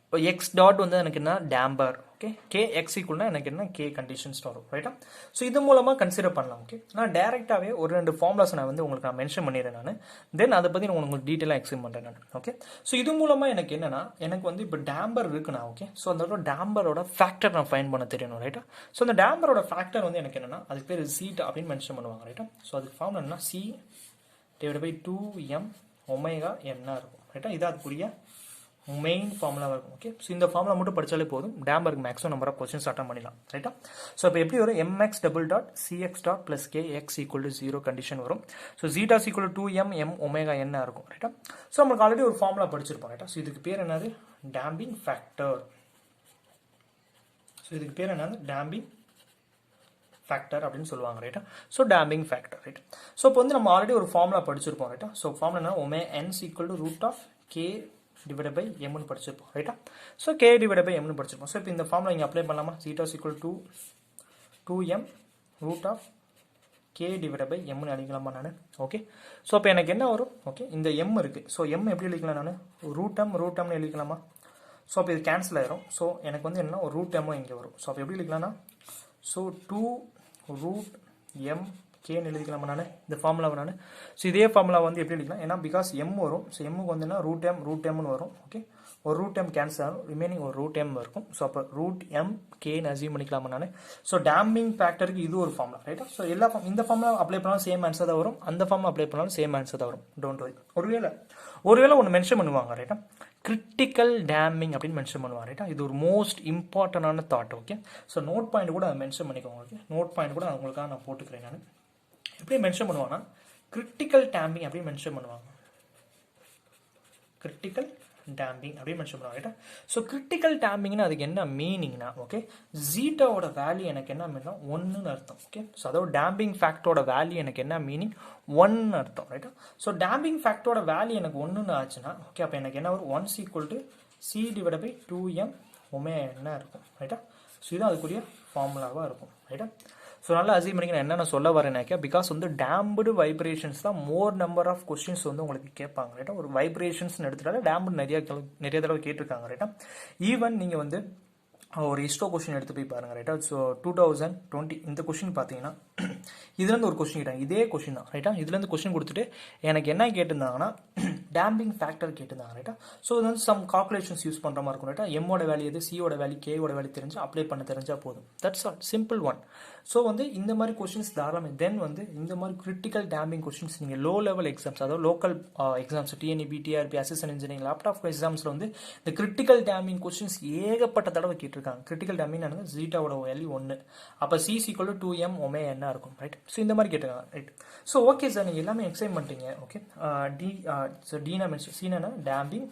இப்போ எக்ஸ் டாட் வந்து எனக்கு என்ன டேம்பர். ஓகே கே எக்ஸ் ஈக்குவல்னா எனக்கு என்ன கே கண்டிஷன்ஸ் வரும் ரைட்டா. ஸோ இது மூலமாக கன்சிடர் பண்ணலாம். ஓகே நான் டேரெக்டாகவே ஒரு 2 ஃபார்முலாஸ் நான் வந்து உங்களுக்கு நான் மென்ஷன் பண்ணிடுறேன் நான். தென் அதை பற்றி நான் உங்களுக்கு டீட்டெயிலாக எக்ஸ்பிளைன் பண்ணுறேன் நான். ஓகே ஸோ இது மூலமாக எனக்கு என்னன்னா எனக்கு வந்து இப்போ டேம்பர் இருக்குண்ணா. ஓகே ஸோ அந்த டேம்பரோட ஃபேக்டர் நான் ஃபைன் பண்ண தெரியணும் ரைட்டா. ஸோ அந்த டேம்பரோட ஃபேக்டர் வந்து எனக்கு என்னன்னா அதுக்கு பேர் சீட்டா அப்படின்னு மென்ஷன் பண்ணுவாங்க ரைட்டா. ஸோ அதுக்கு ஃபார்ம் என்னன்னா C divide by 2m omega என்ன இருக்கும் ரைட்டா. இது அதுக்குரிய மெயின் ஃபார்முலாவாக இருக்கும். ஓகே ஸோ இந்த ஃபார்முலா மட்டும் படித்தாலே போதும், டேம்பருக்கு maximum number of questions attend பண்ணிடலாம் ரைட்டா. ஸோ இப்போ எப்படி வரும் mx double dot cx dot plus kx equal to 0 condition வரும். So zetas equal to 2m m omega என்ன இருக்கும் ரைட்டா. ஸோ நமக்கு ஆல்ரெடி ஒரு ஃபார்முலா படிச்சிருப்போம் ரைட்டா. ஸோ இதுக்கு பேர் என்னது டேம்பிங் ஃபேக்டர். ஸோ இதுக்கு பேர் என்னது டேம்பிங் ஃபேக்டர் அப்படின்னு சொல்லுவாங்க ரைட்டா. So damping factor right. So இப்போ வந்து நம்ம ஆல்ரெடி ஒரு ஃபார்முலா படிச்சிருப்போம் ரைட்டா. ஸோ ஃபார்முலா என்ன omega n equal to root of K divide by எம்னு படிச்சிருப்போம் ரைட்டா. ஸோ கே டிவைட் பை எம்னு படிச்சிருப்போம். ஸோ இப்போ இந்த ஃபார்முலா இங்கே அப்ளை பண்ணலாமா. Zetas equal to 2m root of K divide by எம்னு எழுதிக்கலாமா நான். ஓகே ஸோ இப்போ எனக்கு என்ன வரும். ஓகே இந்த எம் இருக்குது. ஸோ எம் எப்படி எழுதிக்கலாம் நான் ரூட் எம்னு எழுதிக்கலாமா. ஸோ அப்போ இது கேன்சல் ஆயிரும். ஸோ எனக்கு வந்து என்ன ஒரு ரூட் எம்மும் இங்கே வரும். ஸோ அப்போ எப்படி எழுதிக்கலாம்னா ஸோ 2 ரூட் எம் கேன்னு எழுதிக்கலாமா நான் இந்த ஃபார்முலாவை நான். ஸோ இதே ஃபார்முலா வந்து எப்படி எழுதிக்கலாம் ஏன்னா பிகாஸ் எம் வரும். ஸோ எம்முக்கு வந்து என்ன ரூட் எம்னு வரும். ஓகே ஒரு ரூட் எம் கேன்சல் ஆகும், ரிமைனிங் ஒரு ரூட் எம் இருக்கும். ஸோ அப்போ ரூட் எம் கேன்னு அசியூம் பண்ணிக்கலாமா நான். ஸோ டேம்பிங் ஃபேக்டருக்கு இது ஒரு ஃபார்முலா ரைட்டா. ஸோ எல்லா இந்த ஃபார்முலா அப்ளை பண்ணாலும் சேம் ஆன்சர் தான் வரும், அந்த ஃபார்முலா அப்ளை பண்ணாலும் சேம் ஆன்சர் தான் வரும். Don't worry. ஒருவேளை ஒன்று மென்ஷன் பண்ணுவாங்க ரைட்டா, கிரிட்டிக்கல் டேம்பிங் அப்படின்னு மென்ஷன் பண்ணுவாங்க ரைட்டா. இது ஒரு மோஸ்ட் இம்பார்ட்டண்டான thought. Okay so note point கூட மென்ஷன் பண்ணிக்கோங்க. ஓகே நோட் பாயிண்ட் கூட உங்களுக்காக நான் போட்டுக்கிறேன் நான். எப்படி மென்ஷன் பண்ணுவாங்கன்னா கிரிட்டிக்கல் டேம்பிங் அப்படின்னு மென்ஷன் பண்ணுவாங்க. கிரிட்டிக்கல் டேம்பிங் அப்படின்னு மென்ஷன் பண்ணுவாங்க ரைட்டா. ஸோ கிரிட்டிக்கல் டேம்பிங்னா அதுக்கு என்ன மீனிங்னா ஓகே ஜீட்டாவோட வேல்யூ எனக்கு என்ன மீனிங் 1ன்னு அர்த்தம். ஓகே ஸோ அதோட டேம்பிங் ஃபேக்டரோட வேல்யூ எனக்கு என்ன மீனிங் 1 அர்த்தம் ரைட்டா. ஸோ டேம்பிங் ஃபேக்டரோட வேல்யூ எனக்கு 1ன்னு ஆச்சுன்னா ஓகே அப்போ எனக்கு என்ன வரும் 1 equal to C divide by 2m omega என்ன இருக்கும் ரைட்டா. ஸோ இதுதான் அதுக்குரிய ஃபார்முலாவாக இருக்கும் ரைட்டா. ஸோ நல்லா அசீவ் பண்ணிக்க நான் என்னென்ன சொல்ல வரேன்னாக்கா பிகாஸ் வந்து டேம்புடு வைப்ரேஷன்ஸ் தான் மோர் நம்பர் ஆஃப் கொஸ்டின்ஸ் வந்து உங்களுக்கு கேட்பாங்க ரைட்டா. ஒரு வைப்ரேஷன்ஸ் எடுத்துட்டாலே டேம்புடு நிறைய தடவை கேட்டிருக்காங்க ரைட்டா. ஈவன் நீங்கள் வந்து ஒரு ஹிஸ்டோ கொஸ்டின் எடுத்து போய் பாருங்க ரைட்டா. ஸோ 2020 இந்த கொஸ்டின் பார்த்தீங்கன்னா இதுலேருந்து ஒரு கொஸ்டின் கேட்டாங்க, இதே கொஸ்டின் தான் ரைட்டா. இதுலேருந்து கொஸ்டின் கொடுத்துட்டு எனக்கு என்ன கேட்டிருந்தாங்கன்னா டேம்பிங் ஃபேக்டர் கேட்டிருந்தாங்க ரைட்டா. ஸோ இது வந்து சம் கால்குலேஷன்ஸ் யூஸ் பண்ணுற மாதிரி இருக்கும் ரைட்டா. எம்மோட வேல்யூ எது, சியோட வேல்யூ, கேயோட வேல்யூ தெரிஞ்சு அப்ளை பண்ண தெரிஞ்சால் போதும். That's all, simple one. So வந்து இந்த மாதிரி கொஸ்டின்ஸ் தாராளமாக தென் வந்து இந்த மாதிரி கிரிட்டிக்கல் டேம்பிங் கொஸ்டின்ஸ் நீங்கள் லோ லெவல் எக்ஸாம்ஸ் அதாவது local exams TNEB TRB assistant engineering laptop எக்ஸாம்ஸில் வந்து இந்த கிரிட்டிக்கல் டேம்பிங் கொஸ்டின்ஸ் ஏகப்பட்ட தடவை கேட்டிருக்காங்க. கிரிட்டிக்கல் டேம்பிங் என்னங்க ஜீட்டாவோட வேல்யூ 1 அப்போ C equal to 2m omega என்ன இருக்கும் ரைட். ஸோ இந்த மாதிரி கேட்டிருக்காங்க ரைட். ஸோ ஓகே சார் நீங்கள் எல்லாமே எக்ஸ்பிளைன் பண்ணிட்டீங்க. ஓகே ஸோ டீனா மென்ஷன் சீனா damping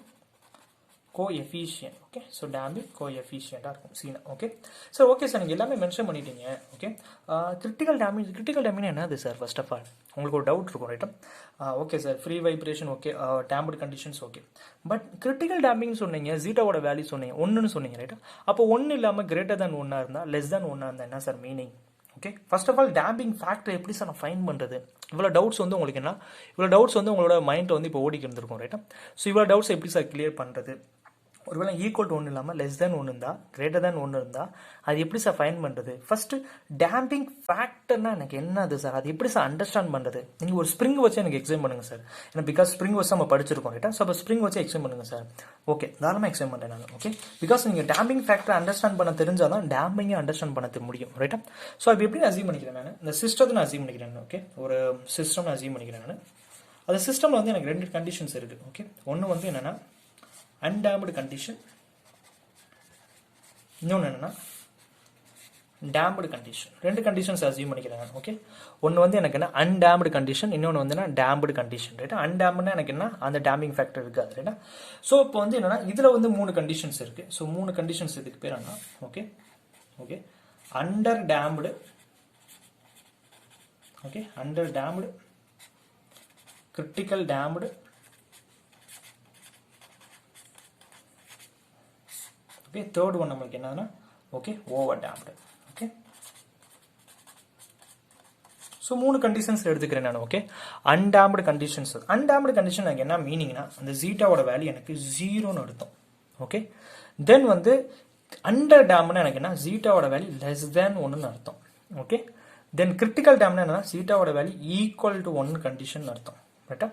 coefficient. Okay so damping கோஎஃபிஷியண்டாக இருக்கும் சீனா. ஓகே சார் ஓகே சார் நீங்கள் எல்லாமே மென்ஷன் பண்ணிட்டீங்க. ஓகே கிரிட்டிக்கல் டேம்பிங் என்னது சார் ஃபர்ஸ்ட் ஆஃப் ஆல் உங்களுக்கு ஒரு டவுட் இருக்கும் ரைட்டா. Okay sir free vibration okay damped conditions okay but critical damping சொன்னீங்க ஜீட்டாவோட வேல்யூ சொன்னீங்க 1ன்னு சொன்னீங்க ரைட்டா. அப்போ 1 இல்லாமல் கிரேட்டர் தேன் 1 இருந்தால் லெஸ் தேன் 1 இருந்தால் என்ன sir meaning. Okay first of all damping factor எப்படி சார் நான் ஃபைன் பண்ணுறது. இவ்வளோ டவுட்ஸ் வந்து உங்களுக்கு என்ன இவ்வளோ டவுட்ஸ் வந்து உங்களோட மைண்ட் வந்து இப்போ ஓடிக்கு இருந்திருக்கும் ரைட்டா. ஸோ இவ்வளோ டவுட்ஸ் எப்படி சார் கிளியர் பண்ணுறது. ஒருவேளை ஈக்குவல் டு 1 இல்லாமல் லெஸ் தேன் 1 இருந்தால் கிரேட்டர் தேன் 1 இருந்தால் அது எப்படி சார் ஃபைன் பண்ணுறது. ஃபர்ஸ்ட் டேம்பிங் ஃபேக்டர்னா எனக்கு என்னது சார், அது எப்படி சார் அண்டர்ஸ்டாண்ட் பண்ணுறது. நீங்கள் ஒரு ஸ்ப்ரிங் வச்சு எனக்கு எக்ஸ்பிளைன் பண்ணுங்கள் சார். ஏன்னா பிகாஸ் ஸ்ப்ரிங் வச்சு நம்ம படிச்சிருக்கோம் ரைட்டா. ஸோ அப்போ ஸ்ப்ரிங் வச்சு எக்ஸ்பிளைன் பண்ணுங்கள் சார். ஓகே தாராளமாக எக்ஸ்பிளைன் பண்ணுறேன் நான். ஓகே பிகாஸ் நீங்கள் டேம்பிங் ஃபேக்டர் அண்டர்ஸ்டாண்ட் பண்ண தெரிஞ்சால் தான் டேம்பிங்கை அண்டர்ஸ்டாண்ட் பண்ண முடியும் ரைட்டா. ஸோ அது எப்படி அசீவ் பண்ணிக்கிறேன் நான் இந்த சிஸ்டத்தை நான் அசீவ் பண்ணிக்கிறேன். ஓகே ஒரு சிஸ்டம் நான் அசீவ் பண்ணிக்கிறேன் நான். அந்த சிஸ்டமில் வந்து எனக்கு 2 கண்டிஷன்ஸ் இருக்குது. ஓகே ஒன்று வந்து என்னென்னா அன்டேம்டு கண்டிஷன், இன்னொன்று என்னன்னா டேம்டு கண்டிஷன். 2 கண்டிஷன்ஸ் அசீவ் பண்ணிக்கிறாங்க. ஓகே ஒன்று வந்து எனக்கு என்ன அன்டேம்டு கண்டிஷன், இன்னொன்று வந்து என்ன டேம்டு கண்டிஷன் ரைட்டா. அன்டேம்டுனா எனக்கு என்ன அந்த டேம்பிங் ஃபேக்டர் இருக்காது ரைட்டா. ஸோ இப்போ வந்து என்னன்னா இதில் வந்து 3 கண்டிஷன்ஸ் இருக்கு. ஸோ 3 கண்டிஷன்ஸ் இதுக்கு பேர் என்ன okay okay under damped okay under damped critical damped okay third one நம்மளுக்கு என்னன்னா okay over damped. Okay so 3 conditions எடுத்துக்கிறேன் நான். ஓகே அன்டேம்டு கண்டிஷன்ஸ் எனக்கு என்ன மீனிங்னா அந்த ஜீட்டாவோட வேல்யூ எனக்கு 0ன்னு அர்த்தம். ஓகே தென் வந்து அண்டர் டேம்னு எனக்கு என்ன ஜீட்டாவோட வேல்யூ லெஸ் தேன் ஒன்னு அர்த்தம். ஓகே, தென் கிரிட்டிக்கல் டேம்னா என்ன ஜீட்டாவோட வேல்யூ ஈக்குவல் டு 1 கண்டிஷன் அர்த்தம். ரைட்டா,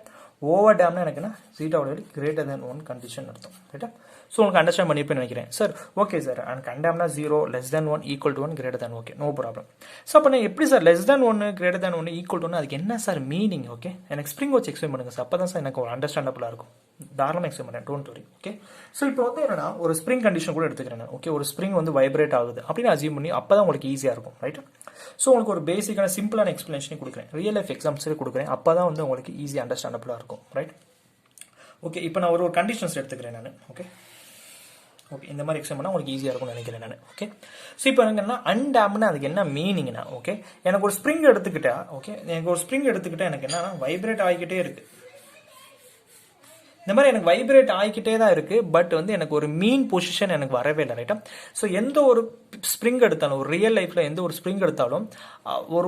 ஓவர் டேம்னா எனக்கு என்ன ஜீட்டாவோட வேல்யூ கிரேட்டர் தேன் 1 கண்டிஷன் அர்த்தம். ரைட்டா, ஸோ உங்களுக்கு அண்டர்ஸ்டாண்ட் பண்ணிப்பேன்னு நினைக்கிறேன் சார். ஓகே சார், எனக்கு அண்டம்னா 0 less than 1 equal to 1 greater than, okay, no problem. So அப்போ நான் எப்படி sir less than 1 greater than 1 equal to 1 அதுக்கு என்ன சார் மீனிங்? ஓகே, எனக்கு ஸ்ப்ரிங் வச்சு எக்ஸ்பிளைன் பண்ணுங்க சார், அப்போ தான் சார் எனக்கு ஒரு அண்டர்ஸ்டாண்டபிளாக இருக்கும். தாராளமாக எக்ஸ்பிளைன் பண்ணுறேன், டோன்ட் வரி. ஓகே, ஸோ இப்போ வந்து என்னன்னா ஒரு ஸ்ப்ரிங் கண்டிஷன் கூட எடுத்துக்கிறேன். ஓகே, ஒரு ஸ்ப்ரிங் வந்து வைப்ரேட் ஆகுது அப்படின்னு அசியூம் பண்ணி அப்போ தான் உங்களுக்கு ஈஸியாக இருக்கும். ரைட், ஸோ உங்களுக்கு ஒரு பேசிக்கான சிம்பிளான எக்ஸ்பிளேஷன் கொடுக்குறேன், ரியல் லைஃப் எக்ஸாம்பிள்ஸே கொடுக்குறேன், அப்போ தான் வந்து உங்களுக்கு ஈஸி அண்டர்ஸ்டாண்டபிளாக இருக்கும். ரைட், ஓகே, இப்போ நான் ஒரு கண்டிஷன்ஸ் எடுத்துக்கிறேன் நான். ஓகே ஓகே, இந்த மாதிரி எக்ஸ்பிளைன் பண்ணால் உங்களுக்கு ஈஸியாக இருக்கும்னு நினைக்கிறேன் நான். ஓகே, ஸோ இப்போ எனக்கு என்ன அன்டேம்னு அதுக்கு என்ன மீனிங்னா, ஓகே, எனக்கு ஒரு ஸ்ப்ரிங் எடுத்துக்கிட்டா, ஓகே, எனக்கு ஒரு ஸ்ப்ரிங் எடுத்துக்கிட்டா எனக்கு என்னன்னா வைப்ரேட் ஆகிக்கிட்டே இருக்கு. இந்த மாதிரி எனக்கு வைப்ரேட் ஆகிக்கிட்டே தான் இருக்கு, பட் வந்து எனக்கு ஒரு மீன் பொசிஷன் எனக்கு வரவே இல்லை. ரைட்டா, ஸோ எந்த ஒரு ஸ்ப்ரிங் எடுத்தாலும், ஒரு ரியல் லைஃப்ல எந்த ஒரு ஸ்ப்ரிங் எடுத்தாலும் ஒரு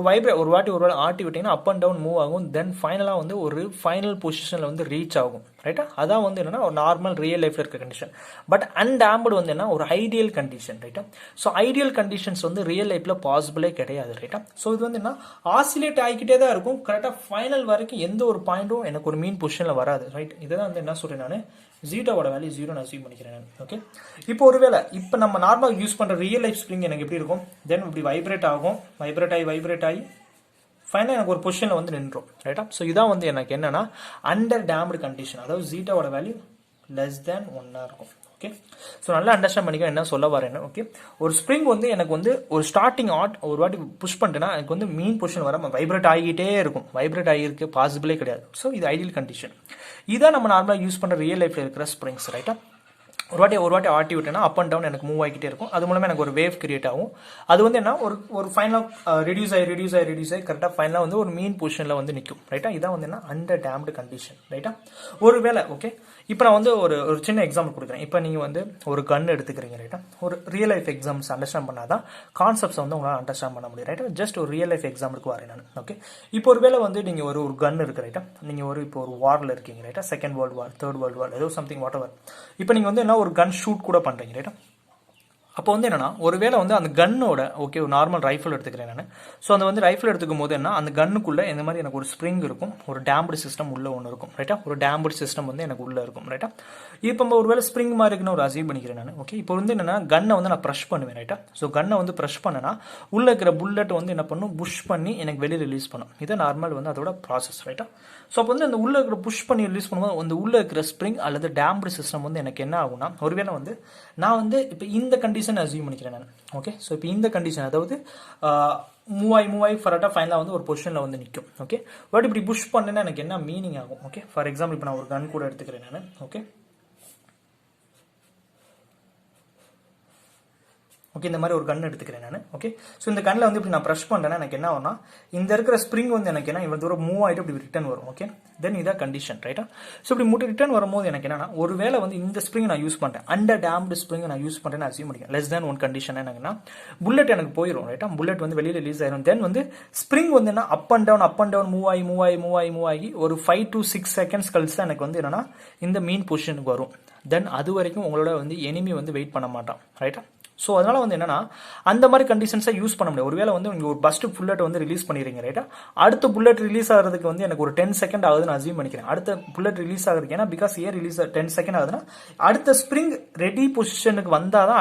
வாட்டி ஆட்டி விட்டீங்கன்னா அப் அண்ட் டவுன் மூவ் ஆகும், தென் ஃபைனலாக வந்து ஒரு ஃபைனல் பொசிஷனில் வந்து ரீச் ஆகும். ரைட்டா, அதான் வந்து என்னன்னா ஒரு நார்மல் ரியல் லைஃப்ல இருக்க கண்டிஷன். பட் அன்டேம்டு வந்து என்ன ஒரு ஐடியல் கண்டிஷன். ரைட்டா, ஸோ ஐடியல் கண்டிஷன்ஸ் வந்து ரியல் லைஃப்ல பாசிபிளே கிடையாது. ரைட்டா, ஸோ இது வந்து என்ன ஆசிலேட் ஆகிக்கிட்டே தான் இருக்கும், கரெக்டாக ஃபைனல் வரைக்கும் எந்த ஒரு பாயிண்ட்டும் எனக்கு ஒரு மீன் பொசிஷனில் வராது. ரைட், இதுதான் வந்து என்ன சொல்றேன் நான் ஜீட்டாவோட வேல்யூ 0 நான் அசியூம் பண்ணிக்கிறேன். ஓகே, இப்போ ஒருவேளை இப்போ நம்ம நார்மல் யூஸ் பண்ற ரியல் லைஃப் ஸ்ப்ரிங் எனக்கு எப்படி இருக்கும், தென் இப்படி வைப்ரேட் ஆகும், வைப்ரேட் ஆகி ஃபைனலாக எனக்கு ஒரு பொசிஷனில் வந்து நின்றோம். ரைட்டா, ஸோ இதான் வந்து எனக்கு என்னன்னா அண்டர் டேம்டு கண்டிஷன், அதாவது ஜீட்டாவோட வேல்யூ லெஸ் தேன் 1 இருக்கும். ஓகே, ஸோ நல்லா அண்டர்ஸ்டாண்ட் பண்ணிக்க என்ன சொல்ல வரேன். ஓகே, ஒரு ஸ்ப்ரிங் வந்து எனக்கு வந்து ஒரு ஸ்டார்டிங் ஒரு வாட்டி புஷ் பண்ணிட்டேன்னா எனக்கு வந்து மீன் பொசிஷன் வர வைப்ரேட் ஆகிட்டே இருக்கும், வைப்ரேட் ஆகியிருக்கு பாசிபிளே கிடையாது. ஸோ இது ஐடியல் கண்டிஷன். இதான் நம்ம நார்மலாக யூஸ் பண்ணுற ரியல் லைஃப்ல இருக்கிற ஸ்ப்ரிங்ஸ். ரைட்டா, ஒரு வாட்டி ஆட்டி விட்டேன்னா அப் அண்ட் டவுன் எனக்கு மூவ் ஆகிக்கிட்டே இருக்கும், அது மூலமாக எனக்கு ஒரு வேவ் கிரியேட் ஆகும். அது வந்து என்ன ஒரு ஃபைனலாக ரெடியூஸ் ஆகி கரெக்டாக ஃபைனலாக வந்து ஒரு மீன் பொசிஷனில் வந்து நிற்கும். ரைட்டா, இதான் வந்து என்ன அண்டர் டேம்டு கண்டிஷன். ரைட்டா, ஒரு வேளை ஓகே, இப்போ நான் வந்து ஒரு சின்ன எக்ஸாம்பிள் கொடுக்குறேன். இப்போ நீங்கள் வந்து ஒரு கன் எடுத்துக்கிறீங்க. ரைட்டா, ஒரு ரியல் லைஃப் எக்ஸாம்பிள்ஸ் அண்டர்ஸ்டாண்ட் பண்ணாதான் கான்செப்ட்ஸ் வந்து உங்களால் அண்டர்ஸ்டாண்ட் பண்ண முடியும். ரைட்டா, ஜஸ்ட் ஒரு ரியல் லைஃப் எக்ஸாம்பிளுக்கு வரேன் நான். ஓகே, இப்போ ஒரு வேளை வந்து நீங்கள் ஒரு கன் இருக்கு. ரைட்டா, நீங்கள் இப்போ ஒரு வாரில் இருக்கீங்க. ரைட்டா, second world war, third world war, ஏதோ சம்திங் வாட் எவர். இப்போ நீங்கள் வந்து என்ன ஒரு கன் ஷூட் கூட பண்ணுறீங்க. ரைட்டா, அப்போ வந்து என்னன்னா ஒருவேளை வந்து அந்த கன்னோட ஓகே ஒரு நார்மல் ரைஃபிள் எடுத்துக்கிறேன் நான். ஸோ அந்த வந்து ரைஃபிள் எடுத்துக்கும் போது என்ன அந்த கன்னுக்குள்ள இந்த மாதிரி எனக்கு ஒரு ஸ்ப்ரிங் இருக்கும், ஒரு டேம்டு சிஸ்டம் உள்ள ஒன்று இருக்கும். ரைட்டா, ஒரு டேம்டு சிஸ்டம் வந்து எனக்கு உள்ள இருக்கும். ரைட்டா, இப்போ நம்ம ஒருவேளை ஸ்ப்ரிங் மாதிரி இருக்குன்னு ஒரு அசீவ் பண்ணிக்கிறேன் நான். ஓகே, இப்போ வந்து என்னன்னா கன்னை வந்து நான் ப்ரெஷ் பண்ணுவேன். ரைட்டா, ஸோ கன்னை வந்து ப்ரெஷ் பண்ணனா உள்ள இருக்கிற புல்லட் வந்து என்ன பண்ணும், புஷ் பண்ணி எனக்கு வெளியே ரிலீஸ் பண்ணும். இது நார்மல் வந்து அதோட ப்ராசஸ். ரைட்டா, ஸோ அப்போ வந்து அந்த உள்ள இருக்கிற புஷ் பண்ணி ரிலீஸ் பண்ணும்போது அந்த உள்ள இருக்கிற ஸ்ப்ரிங் அல்லது டேம்டு சிஸ்டம் வந்து எனக்கு என்ன ஆகும்னா ஒருவேளை வந்து நான் வந்து இப்போ இந்த கண்டிஷன் அசீவ் பண்ணிக்கிறேன் நான். ஓகே, ஸோ இப்போ இந்த கண்டிஷன் அதாவது மூவ் ஆகி ஃபர்டாக ஃபைனலாக வந்து ஒரு பொசிஷனில் வந்து நிற்கும். ஓகே, பட் இப்படி புஷ் பண்ணேன்னா எனக்கு என்ன மீனிங் ஆகும். ஓகே, ஃபார் எக்ஸாம்பிள் இப்போ நான் ஒரு கன் கூட எடுத்துக்கிறேன் நான். ஓகே ஓகே, இந்த மாதிரி ஒரு கன் எடுத்துக்கிறேன் நான். ஓகே, ஸோ இந்த கண்ணில் வந்து இப்படி நான் ப்ரெஷ் பண்ணுறேன்னா எனக்கு என்ன ஆகும்னா இந்த இருக்கிற ஸ்ப்ரிங் வந்து எனக்கு என்ன இவ்வளோ தூரம் மூவ் ஆகிட்டு இப்படி ரிட்டர்ன் வரும். ஓகே, தென் இதான் கண்டிஷன். ரைட்டா, ஸோ இப்படி ரிட்டர்ன் வரும்போது எனக்கு என்னன்னா ஒரு வேளை வந்து இந்த ஸ்ப்ரிங் நான் யூஸ் பண்ணுறேன், அண்டர் டேம்டு ஸ்ப்ரிங் நான் யூஸ் பண்ணுறேன் அசியூம் பண்ணிக்கிறேன். லெஸ் தேன் 1 கண்டிஷன் என்னங்கன்னா புல்லட் எனக்கு போயிடும். ரைட்டா, புல்லட் வந்து வெளியில் ரிலீஸ் ஆயிரும். தென் வந்து ஸ்ப்ரிங் வந்து என்ன அப் அண்ட் டவுன் மூவ் ஆகி ஒரு 5 to 6 செகண்ட்ஸ் கழிச்சு தான் எனக்கு வந்து என்னன்னா இந்த மீன் பொசிஷனுக்கு வரும். தென் அது வரைக்கும் உங்களோட வந்து எனிமி வந்து வெயிட் பண்ண மாட்டான். ரைட்டா, ஸோ அதனால வந்து என்னன்னா அந்த மாதிரி கண்டிஷன்ஸை யூஸ் பண்ண முடியாது. ஒருவேளை வந்து நீங்கள் ஒரு பஸ்ட் புல்லட் வந்து ரிலீஸ் பண்ணிடுறீங்க. ரைட்டா, அடுத்த புல்லட் ரிலீஸ் ஆகிறதுக்கு வந்து எனக்கு ஒரு 10 செகண்ட் ஆகுதுன்னு அசீவ் பண்ணிக்கிறேன். அடுத்த புல்லட் ரிலீஸ் ஆகுறதுக்கு ஏன்னா பிகாஸ் ஏன் ரிலீஸ் 10 செகண்ட் ஆகுதுன்னா அடுத்த ஸ்ப்ரிங் ரெடி பொசிஷனுக்கு வந்தால் தான்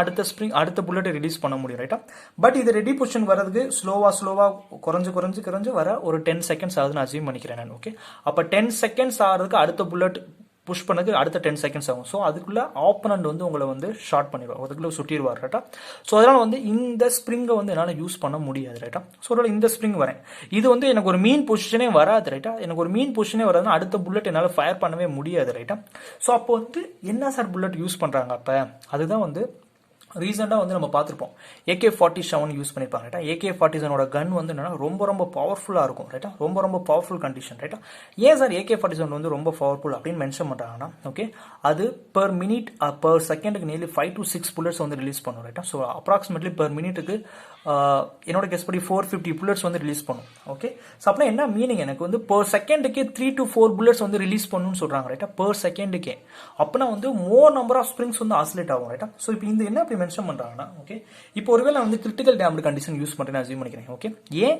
அடுத்த புல்லட் ரிலீஸ் பண்ண முடியும். ரைட்டா, பட் இது ரெடி பொசிஷன் வரதுக்கு ஸ்லோவா குறைஞ்சு வர ஒரு 10 செகண்ட்ஸ் ஆகுதுன்னு அசீவ் பண்ணிக்கிறேன் நான். ஓகே, அப்போ 10 செகண்ட்ஸ் ஆகிறதுக்கு அடுத்த புல்லட் புஷ் பண்ணதுக்கு அடுத்த 10 செகண்ட்ஸ் ஆகும். ஸோ அதுக்குள்ள ஆப்பனண்ட் வந்து உங்களை வந்து ஷார்ட் பண்ணிடுவார், அதுக்குள்ள சுட்டிடுவார். ரைட்டா, ஸோ அதனால வந்து இந்த ஸ்ப்ரிங்கை வந்து என்னால் யூஸ் பண்ண முடியாது. ரைட்டா, ஸோ அதனால இந்த ஸ்ப்ரிங் வரேன், இது வந்து எனக்கு ஒரு மீன் பொசிஷனே வராது. ரைட்டா, எனக்கு ஒரு மீன் பொசிஷனே வராதுன்னா அடுத்த புல்லட் என்னால் ஃபயர் பண்ணவே முடியாது. ரைட்டா, ஸோ அப்போ வந்து என்ன சார் புல்லட் யூஸ் பண்ணுறாங்க அப்போ அதுதான் வந்து ரீசெண்டாக வந்து நம்ம பார்த்துருப்போம் AK-47 யூஸ் பண்ணியிருப்பாங்க. ரைட்டா, AK-47 கன் வந்து என்னன்னா ரொம்ப பவர்ஃபுல்லாக இருக்கும். ரைட்டா, ரொம்ப பவர்ஃபுல் கண்டிஷன். ரைட்டா, ஏன் சார் AK-47 வந்து ரொம்ப பவர்ஃபுல் அப்படின்னு மென்ஷன் பண்ணுறாங்கன்னா ஓகே அது பெர் மினிட் பெர் செகண்டுக்கு நியர்லி 5 to 6 புல்லட்ஸ் வந்து ரிலீஸ் பண்ணும். ரைட்டா, ஸோ அப்ராக்சிமேட்லி பெர் மினிட்டுக்கு என்னோட கெஸ் படி 450 புல்லட்ஸ் வந்து ரிலீஸ் பண்ணும். ஓகே, ஸோ அப்படின்னா என்ன மீனிங், எனக்கு வந்து per செகண்டுக்கே 3 to 4 புல்லட்ஸ் வந்து ரிலீஸ் பண்ணணும்னு சொல்றாங்க ரைட்டா, per செகண்டுக்கே. அப்படின்னா வந்து மோர் நம்பர் ஆஃப் ஸ்ப்ரிங்ஸ் வந்து ஆசிலேட் ஆகும் ரைட்டா. ஸோ இப்போ இந்த என்ன அப்படி மென்ஷன் பண்றாங்கன்னா, ஓகே, இப்போ ஒருவேளை வந்து கிரிட்டிக்கல் டேம்டு கண்டிஷன் யூஸ் பண்ணுறேன்னு அசியூம் பண்ணிக்கிறேன். ஓகே, ஏன்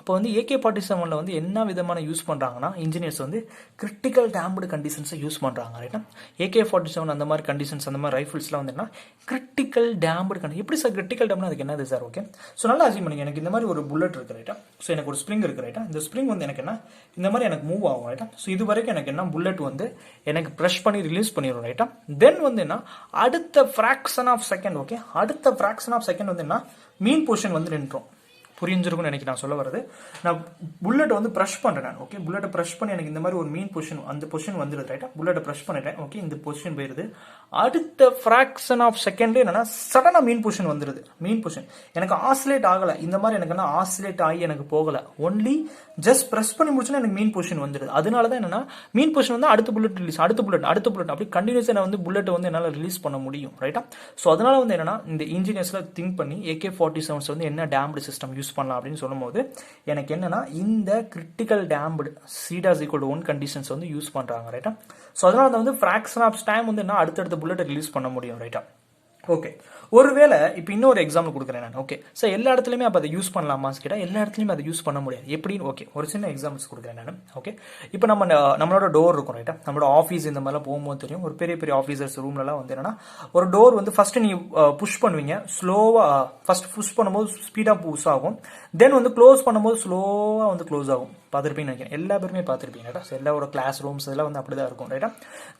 அப்போ வந்து AK-47 வந்து என்ன விதமான யூஸ் பண்றாங்கன்னா, இன்ஜினியர்ஸ் வந்து கிரிட்டிக்கல் டேம்டு கண்டிஷன்ஸை யூஸ் பண்றாங்க ரைட்டா. AK-47 அந்த மாதிரி கண்டிஷன்ஸ், அந்த மாதிரி ரைஃபிள்ஸ்லாம் வந்து என்ன கிரிட்டிக்கல் டேம்டு கண்டிஷன். எப்படி சார் கிரிட்டிக்கல் டேம்னா அதுக்கு என்னது சார்? ஓகே, ஸோ நல்லா அசியூம் பண்ணுங்க, எனக்கு இந்த மாதிரி ஒரு புல்லட் இருக்கு ரைட்டா. ஸோ எனக்கு ஒரு ஸ்ப்ரிங் இருக்கு ரைட்டா. இந்த ஸ்ப்ரிங் வந்து எனக்கு என்ன இந்த மாதிரி எனக்கு மூவ் ஆகும் ரைட்டா. ஸோ இது வரைக்கும் எனக்கு என்ன புல்லட் வந்து எனக்கு ப்ரெஷ் பண்ணி ரிலீஸ் பண்ணிடும் ரைட்டா. தென் வந்து என்ன அடுத்த ஃபிராக்ஷன் ஆஃப் செகண்ட், ஓகே, அடுத்த ஃபிராக்ஷன் ஆஃப் செகண்ட் வந்து என்ன மீன் பொசிஷன் வந்து நின்றோம். புரிஞ்சிருக்கும்னு நினைக்கிறேன் நான் சொல்ல வரது. நான் புல்லட் வந்து ப்ரெஷ் பண்றேன். ஓகே, புல்லட்டை ப்ரெஷ் பண்ணி எனக்கு இந்த மாதிரி ஒரு மீன் பொசிஷன், அந்த பொசிஷன் வந்துடுது ரைட்டா. புல்லட்டை ப்ரெஷ் பண்ணிட்டேன். ஓகே, இந்த பொசிஷன் போயிருது. அடுத்த ஃபிராக்ஷன் ஆஃப் செகண்ட் என்னன்னா சடனா மீன் பொசிஷன் வந்துடுது. மீன் பொசிஷன் எனக்கு ஆசிலேட் ஆகல, இந்த மாதிரி எனக்கு என்ன ஆசிலேட் ஆகி எனக்கு போகல, ஒன்லி ஜஸ்ட் ப்ரெஸ் பண்ணி முடிச்சுன்னா எனக்கு மீன் பொசிஷன் வந்துடுது. அதனால தான் என்னன்னா மீன் பொசிஷன் வந்து அடுத்த புல்லட் ரிலீஸ், அடுத்த புல்லட் அப்படி கண்டினியூஸா நான் வந்து புல்லட் வந்து என்னால் ரிலீஸ் பண்ண முடியும் ரைட்டா. ஸோ அதனால வந்து என்னன்னா இந்த இன்ஜினியர்ஸ்ல திங்க் பண்ணி AK-47 வந்து என்ன டேம்டு சிஸ்டம் யூஸ் பண்ணலாம் அப்படின்னு சொல்லும்போது எனக்கு என்னன்னா இந்த கிரிட்டிக்கல் டேம்டு C=1 கண்டிஷன்ஸ் வந்து யூஸ் பண்றாங்க ரைட்டா. ஸோ அதனால வந்து ஃபிராக்ஷன் ஆஃப் டைம் வந்து என்ன அடுத்தடுத்த புல்லட் ரிலீஸ் பண்ண முடியும் ரைட்டா. ஓகே, ஒருவேளை இப்போ இன்னொரு எக்ஸாம்பிள் கொடுக்குறேன் நான். ஓகே, சார் எல்லா இடத்துலையுமே அப்போ அதை யூஸ் பண்ணலாமான்னு கேட்டால் எல்லா இடத்துலையுமே அதை யூஸ் பண்ண முடியாது. எப்படின்னு ஓகே ஒரு சின்ன எக்ஸாம்பிள்ஸ் கொடுக்குறேன் நான். ஓகே, இப்போ நம்மளோட டோர் இருக்கும் ரைட்டா. நம்மளோட ஆஃபீஸ் இந்த மாதிரிலாம் போகும்போது தெரியும், ஒரு பெரிய பெரிய ஆஃபீஸர்ஸ் ரூம்லலாம் வந்து என்னன்னா ஒரு டோர் வந்து ஃபர்ஸ்ட் நீ புஷ் பண்ணுவீங்க, ஸ்லோவா ஃபர்ஸ்ட் புஷ் பண்ணும்போது ஸ்பீடாக புஷ் ஆகும், தென் வந்து க்ளோஸ் பண்ணும்போது ஸ்லோவாக வந்து க்ளோஸ் ஆகும். பார்த்துருப்பீங்கன்னு நினைக்கிறேன், எல்லா பேருமே பார்த்துருப்பீங்க ரைட்டா. எல்லாரோட கிளாஸ் ரூம்ஸ் இதெல்லாம் வந்து அப்படிதான் இருக்கும் ரைட்டா.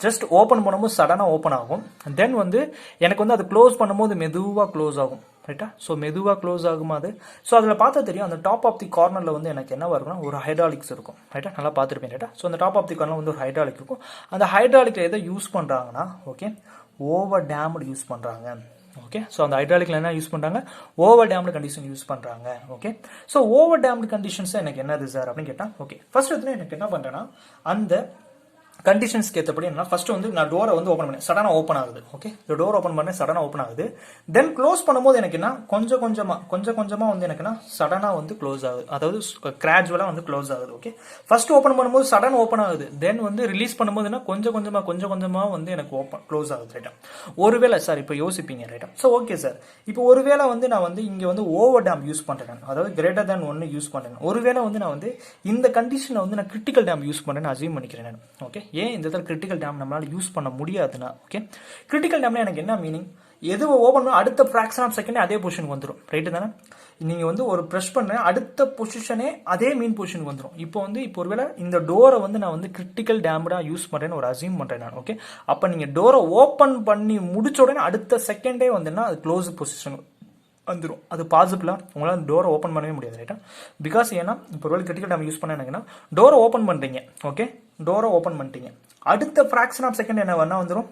ஜஸ்ட் ஓப்பன் பண்ணும்போது சடனாக ஓப்பன் ஆகும், தென் வந்து எனக்கு வந்து அது க்ளோஸ் பண்ணும்போது மெதுவாக க்ளோஸ் ஆகும் ரைட்டா. ஸோ மெதுவாக க்ளோஸ் ஆகும் அது. ஸோ அதில் பார்த்தா தெரியும், அந்த டாப் ஆஃப் தி கார்னரில் வந்து எனக்கு என்ன வரும்னா ஒரு ஹைட்ராலிக்ஸ் இருக்கும் ரைட்டா. நல்லா பார்த்துருப்பேன் ரைட்டா. ஸோ அந்த டாப் ஆஃப் தி கார்னர் வந்து ஒரு ஹைட்ராலிக் இருக்கும். அந்த ஹைட்ராலிக்கில் எதை யூஸ் பண்ணுறாங்கன்னா ஓகே ஓவர் டேம்டு யூஸ் பண்ணுறாங்க. ஓகே, ஸோ அந்த ஹைட்ராலிக்ல என்ன யூஸ் பண்றாங்க, ஓவர் டேம்டு கண்டிஷன் யூஸ் பண்றாங்க. ஓகே, ஸோ ஓவர் டேம்டு கண்டிஷன்ஸ் எனக்கு என்னது சார் அப்படின்னு கேட்டா, ஓகே ஃபர்ஸ்ட் வந்து எனக்கு என்ன பண்றேன்னா அந்த கண்டிஷன்ஸ்க்கு ஏற்றபடி என்ன ஃபர்ஸ்ட் வந்து நான் டோரை வந்து ஓப்பன் பண்ணேன், சடனா ஓப்பன் ஆகுது. ஓகே, இந்த டோர் ஓப்பன் பண்ணேன், சடனா ஓப்பன் ஆகுது. தென் க்ளோஸ் பண்ணும்போது எனக்கு என்ன கொஞ்சம் கொஞ்சமா வந்து எனக்கு என்ன சடனா வந்து க்ளோஸ் ஆகுது, அதாவது கிராஜுவலா வந்து க்ளோஸ் ஆகுது. ஓகே, ஃபர்ஸ்ட் ஓப்பன் பண்ணும்போது சடன் ஓப்பன் ஆகுது, தென் வந்து ரிலீஸ் பண்ணும்போது என்ன கொஞ்சம் கொஞ்சமா வந்து எனக்கு ஓப்பன் க்ளோஸ் ஆகுது ரைட்டா. ஒருவேளை சார் இப்போ யோசிப்பீங்க ரைட்டா. ஸோ ஓகே சார், இப்போ ஒருவேளை வந்து நான் வந்து இங்க வந்து ஓவர் டேம் யூஸ் பண்றேன், அதாவது கிரேட்டர் தேன் 1 யூஸ் பண்றேன். ஒருவேளை வந்து நான் வந்து இந்த கண்டிஷனை வந்து நான் கிரிட்டிக்கல் டேம் யூஸ் பண்றேன்னு அசியூம் பண்ணிக்கிறேன் நான். ஓகே, ஏன் இந்த இடத்துல கிரிட்டிக்கல் டேம் நம்மளால யூஸ் பண்ண முடியாதுன்னா, ஓகே கிரிட்டிக்கல் டேம்ல எனக்கு என்ன மீனிங், எது ஓபன் பண்ண அடுத்த ஃபிராக்ஷன் ஆஃப் செகண்ட் அதே பொசிஷன் வந்துடும் ரைட் தானே. நீங்க வந்து ஒரு பிரஸ் பண்ண அடுத்த பொசிஷனே அதே மீன் பொசிஷன் வந்துடும். இப்போ ஒருவேளை இந்த டோரை வந்து நான் வந்து கிரிட்டிக்கல் டேம்டா யூஸ் பண்றேன்னு ஒரு அசியூம் பண்றேன் நான். ஓகே, அப்ப நீங்க டோரை ஓபன் பண்ணி முடிச்ச உடனே அடுத்த செகண்டே வந்துன்னா அது க்ளோஸ் பொசிஷன் வந்துடும். அது பாசிபிளா உங்களால் டோரை ஓப்பன் பண்ணவே முடியாது ரைட்டா. பிகாஸ் ஏன்னா இப்போ ஒருவேளை கிரிட்டிக்கல் டேம் யூஸ் பண்ணீங்கன்னா டோரை ஓப்பன் பண்றீங்க. ஓகே, டோரை ஓப்பன் பண்ணிட்டீங்க, அடுத்த ஃபிராக்ஷன் ஆஃப் செகண்ட் என்ன வேணா வந்துடும்,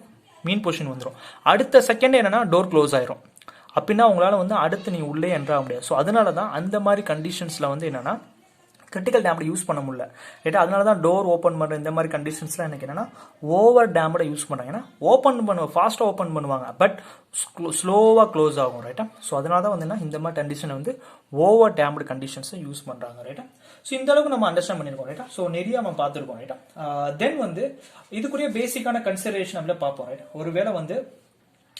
மீன் பொசிஷன் வந்துடும். அடுத்த செகண்ட் என்னன்னா டோர் க்ளோஸ் ஆயிரும். அப்படின்னா உங்களால வந்து அடுத்து நீங்க உள்ளே என்ட்ரா முடியாது. ஸோ அதனால தான் அந்த மாதிரி கண்டிஷன்ஸ்ல வந்து என்னன்னா கிரிட்டிக்கல் டேம்ட யூஸ் பண்ண முடியல ரைட்டா. அதனால தான் டோர் ஓப்பன் பண்ணுற இந்த மாதிரி கண்டிஷன்ஸ்லாம் எனக்கு என்னன்னா ஓவர் டேம்ட யூஸ் பண்ணுறாங்க. ஏன்னா ஓப்பன் ஃபாஸ்ட்டாக ஓப்பன் பண்ணுவாங்க, பட் ஸ்லோவாக க்ளோஸ் ஆகும் ரைட்டா. ஸோ அதனால தான் வந்து இந்த மாதிரி கண்டிஷனை வந்து ஓவர் டேம்டு கண்டிஷன்ஸை யூஸ் பண்ணுறாங்க ரைட்டா. ஸோ இந்த அளவுக்கு நம்ம அண்டர்ஸ்டாண்ட் பண்ணியிருக்கோம் ரைட்டா. ஸோ நிறைய நம்ம பார்த்துருக்கோம் ரைட்டா. தென் வந்து இதுக்குரிய பேசிக்கான கன்சிடரேஷன் அப்படியே பார்ப்போம் ரைட். ஒருவேளை வந்து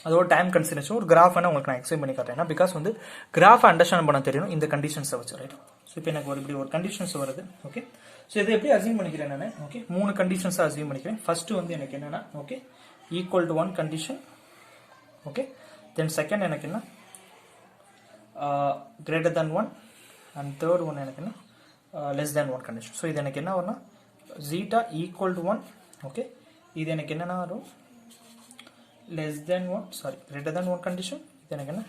அதோட டைம் கன்சிடரேஷன் ஒரு கிராஃப் உங்களுக்கு நான் எக்ஸ்பிளைன் பண்ணி காட்டுறேன். பிகாஸ் வந்து கிராஃப் அண்டர்ஸ்டாண்ட் பண்ண தெரியணும் இந்த கண்டிஷன்ஸை வச்சு ரைட். ஸோ இப்போ எனக்கு இப்படி ஒரு கண்டிஷன்ஸ் வருது. ஓகே, ஸோ இதை எப்படி அசியூம் பண்ணிக்கிறேன் நான். ஓகே, 3 கண்டிஷன்ஸாக அசியூம் பண்ணிக்கிறேன். ஃபர்ஸ்ட் வந்து எனக்கு என்னன்னா okay equal to 1 condition. Okay, then second எனக்கு என்ன greater than 1 and third one எனக்கு என்ன லெஸ் தேன் 1 கண்டிஷன். ஸோ இது எனக்கு என்ன வரும்னா ஜீட்டா ஈக்குவல் டு 1. ஓகே, இது எனக்கு என்னென்ன வரும் less than 1 sorry greater than 1 condition. இது எனக்கு என்ன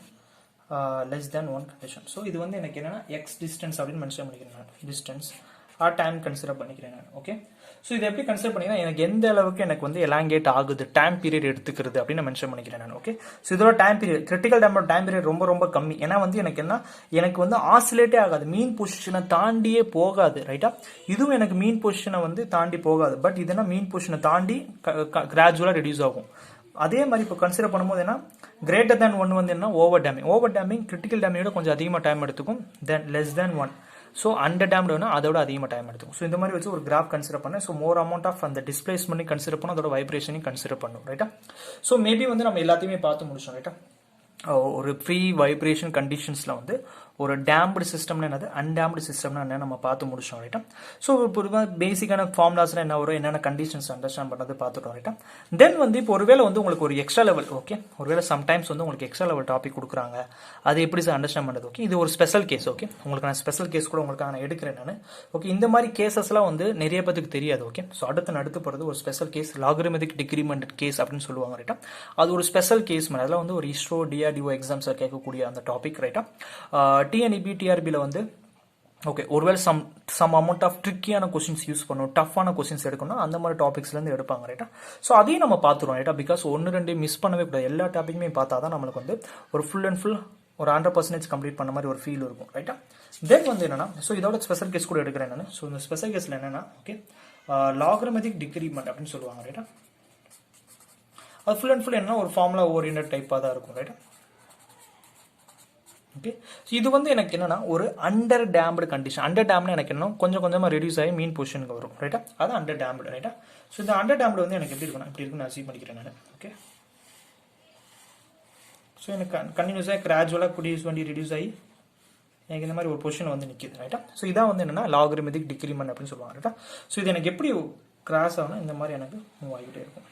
less than 1 condition. ஸோ இது வந்து எனக்கு என்னன்னா x distance அப்படின்னு மென்ஷன் பண்ணிக்கிறேன். டிஸ்டன்ஸ் ஆர் டைம் கன்சிடர் பண்ணிக்கிறேன். ஓகே, ஸோ இது எப்படி கன்சிடர் பண்ணிங்கன்னா எனக்கு எந்த அளவுக்கு எனக்கு வந்து எலாங்கேட் ஆகுது, டைம் பீரியட் எடுத்துக்கிறது அப்படின்னு மென்ஷன் பண்ணிக்கிறேன் நான். ஓகே, ஸோ இதோட டைம் பீரியட் கிரிட்டிக்கல் டேமோட டைம் பீரியட் ரொம்ப கம்மி. ஏன்னா வந்து எனக்கு வந்து ஆசிலேட்டே ஆகாது, மீன் பொசிஷனை தாண்டியே போகாது ரைட்டா. இதுவும் எனக்கு மீன் பொசிஷனை வந்து தாண்டி போகாது, பட் இதுனா மீன் பொசிஷனை தாண்டி கிராஜுவலா ரெடியூஸ் ஆகும். அதே மாதிரி இப்போ கன்சிடர் பண்ணும்போது என்ன கிரேட்டர் தேன் 1 வந்து என்ன ஓவர் டேமிங் கிரிட்டிக்கல் டேமேஜோட கொஞ்சம் அதிகமாக டைம் எடுத்துக்கும். தென் லெஸ் தேன் 1 ஸோ அண்டர் டேம்டுனா அதோட அதிகமாக டைம் எடுத்துக்கும். ஸோ இந்த மாதிரி வச்சு ஒரு கிராஃப் கன்சிடர் பண்ணேன். ஸோ மோர் அமௌண்ட் ஆஃப் அந்த டிஸ்பிளேஸ்மெண்ட் கன்சிடர் பண்ணும், அதோட வைப்ரேஷனையும் கன்சிடர் பண்ணும். ரைட்டா? ஸோ மேபி வந்து நம்ம எல்லாத்தையுமே பார்த்து முடிச்சோம். ரைட்டா? ஒரு ஃப்ரீ வைப்ரேஷன் கண்டிஷன்ஸில் வந்து ஒரு டேம்டு சிஸ்டம்னா என்னது, அன்டேம்டு சிஸ்டம்னா என்ன நம்ம பார்த்து முடிச்சோம். ரைட்டா? ஸோ இப்போ பேசிக்கான ஃபார்முலாஸ்ல என்ன வரும், என்னென்ன கண்டிஷன்ஸ் அண்டர்ஸ்டாண்ட் பண்ணுறது பார்த்துட்டோம். ரைட்டா? தென் வந்து இப்போ ஒருவேளை வந்து உங்களுக்கு ஒரு எக்ஸ்ட்ரா லெவல், ஓகே, ஒருவேளை சம்டைம்ஸ் வந்து உங்களுக்கு எக்ஸ்ட்ரா லெவல் டாபிக் கொடுக்குறாங்க, அது எப்படி சார் அண்டர்ஸ்டாண்ட் பண்ணுறது? ஓகே, இது ஒரு ஸ்பெஷல் கேஸ். ஓகே, உங்களுக்கு நான் ஸ்பெஷல் கேஸ் கூட உங்களுக்கு நான் எடுக்கிறேன் நான். ஓகே, இந்த மாதிரி கேசஸ்லாம் வந்து நிறைய பேருக்கு தெரியாது. ஓகே, ஸோ அடுத்து போகிறது ஒரு ஸ்பெஷல் கேஸ், லாகரிதமிக் டிக்ரிமெண்டட் கேஸ் அப்படின்னு சொல்லுவாங்க. ரைட்டா? அது ஒரு ஸ்பெஷல் கேஸ் மாதிரி, அதெல்லாம் வந்து ஒரு இஸ்ரோ டிஆர்டிஓ எக்ஸாம்ஸில் கேட்கக்கூடிய அந்த டாபிக். ரைட்டா? டிஎன்இபி டிஆர்பியில் வந்து ஓகே ஒருவேளை சம் அமௌண்ட் ஆஃப் ட்ரிக்கியான கொஸ்டின்ஸ் யூஸ் பண்ணும், டஃப்பான கொஸ்டின்ஸ் எடுக்கணும், அந்த மாதிரி டாபிக்ஸ்லேருந்து எடுப்பாங்க. ரைட்டா? ஸோ அதையும் நம்ம பார்த்துருவோம். ரைட்டா? பிகாஸ் 1-2 மிஸ் பண்ணவே கூடாது, எல்லா டாப்பிக்குமே பார்த்தா தான் நம்மளுக்கு வந்து ஒரு ஃபுல் அண்ட் ஃபுல் ஒரு 100% கம்ப்ளீட் பண்ண மாதிரி ஒரு ஃபீல் இருக்கும். ரைட்டா? தென் வந்து என்னன்னா, ஸோ இதோட ஸ்பெஷல் கேஸ் கூட எடுக்கிறேன் நான். ஸோ இந்த ஸ்பெஷல் கேஸில் என்னன்னா, ஓகே, லாகரிதமிக் டிக்ரிமெண்ட் அப்படின்னு சொல்லுவாங்க. ரைட்டா? அது ஃபுல் அண்ட் ஃபுல் என்ன ஒரு ஃபார்முலா ஓரியன்ட் டைப்பாக தான் இருக்கும். ரைட்டா? ஓகே, இது வந்து எனக்கு என்னன்னா ஒரு அண்டர் டேம்டு கண்டிஷன். அண்டர் டேம்னு எனக்கு என்ன கொஞ்சம் கொஞ்சமாக ரெடியூஸ் ஆகி மீன் பொசிஷனுக்கு வரும். ரைட்டா? அது அண்டர் டேம்டு. ரைட்டா? ஸோ இந்த அண்டர் டேம்டு வந்து எனக்கு எப்படி இருக்கணும், இப்படி இருக்குன்னு அசீவ் பண்ணிக்கிறேன் நான். ஓகே, ஸோ எனக்கு கண்டினியூஸாக கிராஜுவலாக ரெடியூஸ் ஆகி எனக்கு இந்த மாதிரி ஒரு பொசிஷன் வந்து நிற்கிது. ரைட்டா? ஸோ இதான் வந்து என்னன்னா லாகரிதமிக் டிக்ரிமெண்ட் அப்படின்னு சொல்லுவாங்க. ரைட்டா? ஸோ இது எனக்கு எப்படி கிராஸ் ஆகணும், இந்த மாதிரி எனக்கு மூவ் ஆகிட்டே இருக்கும்.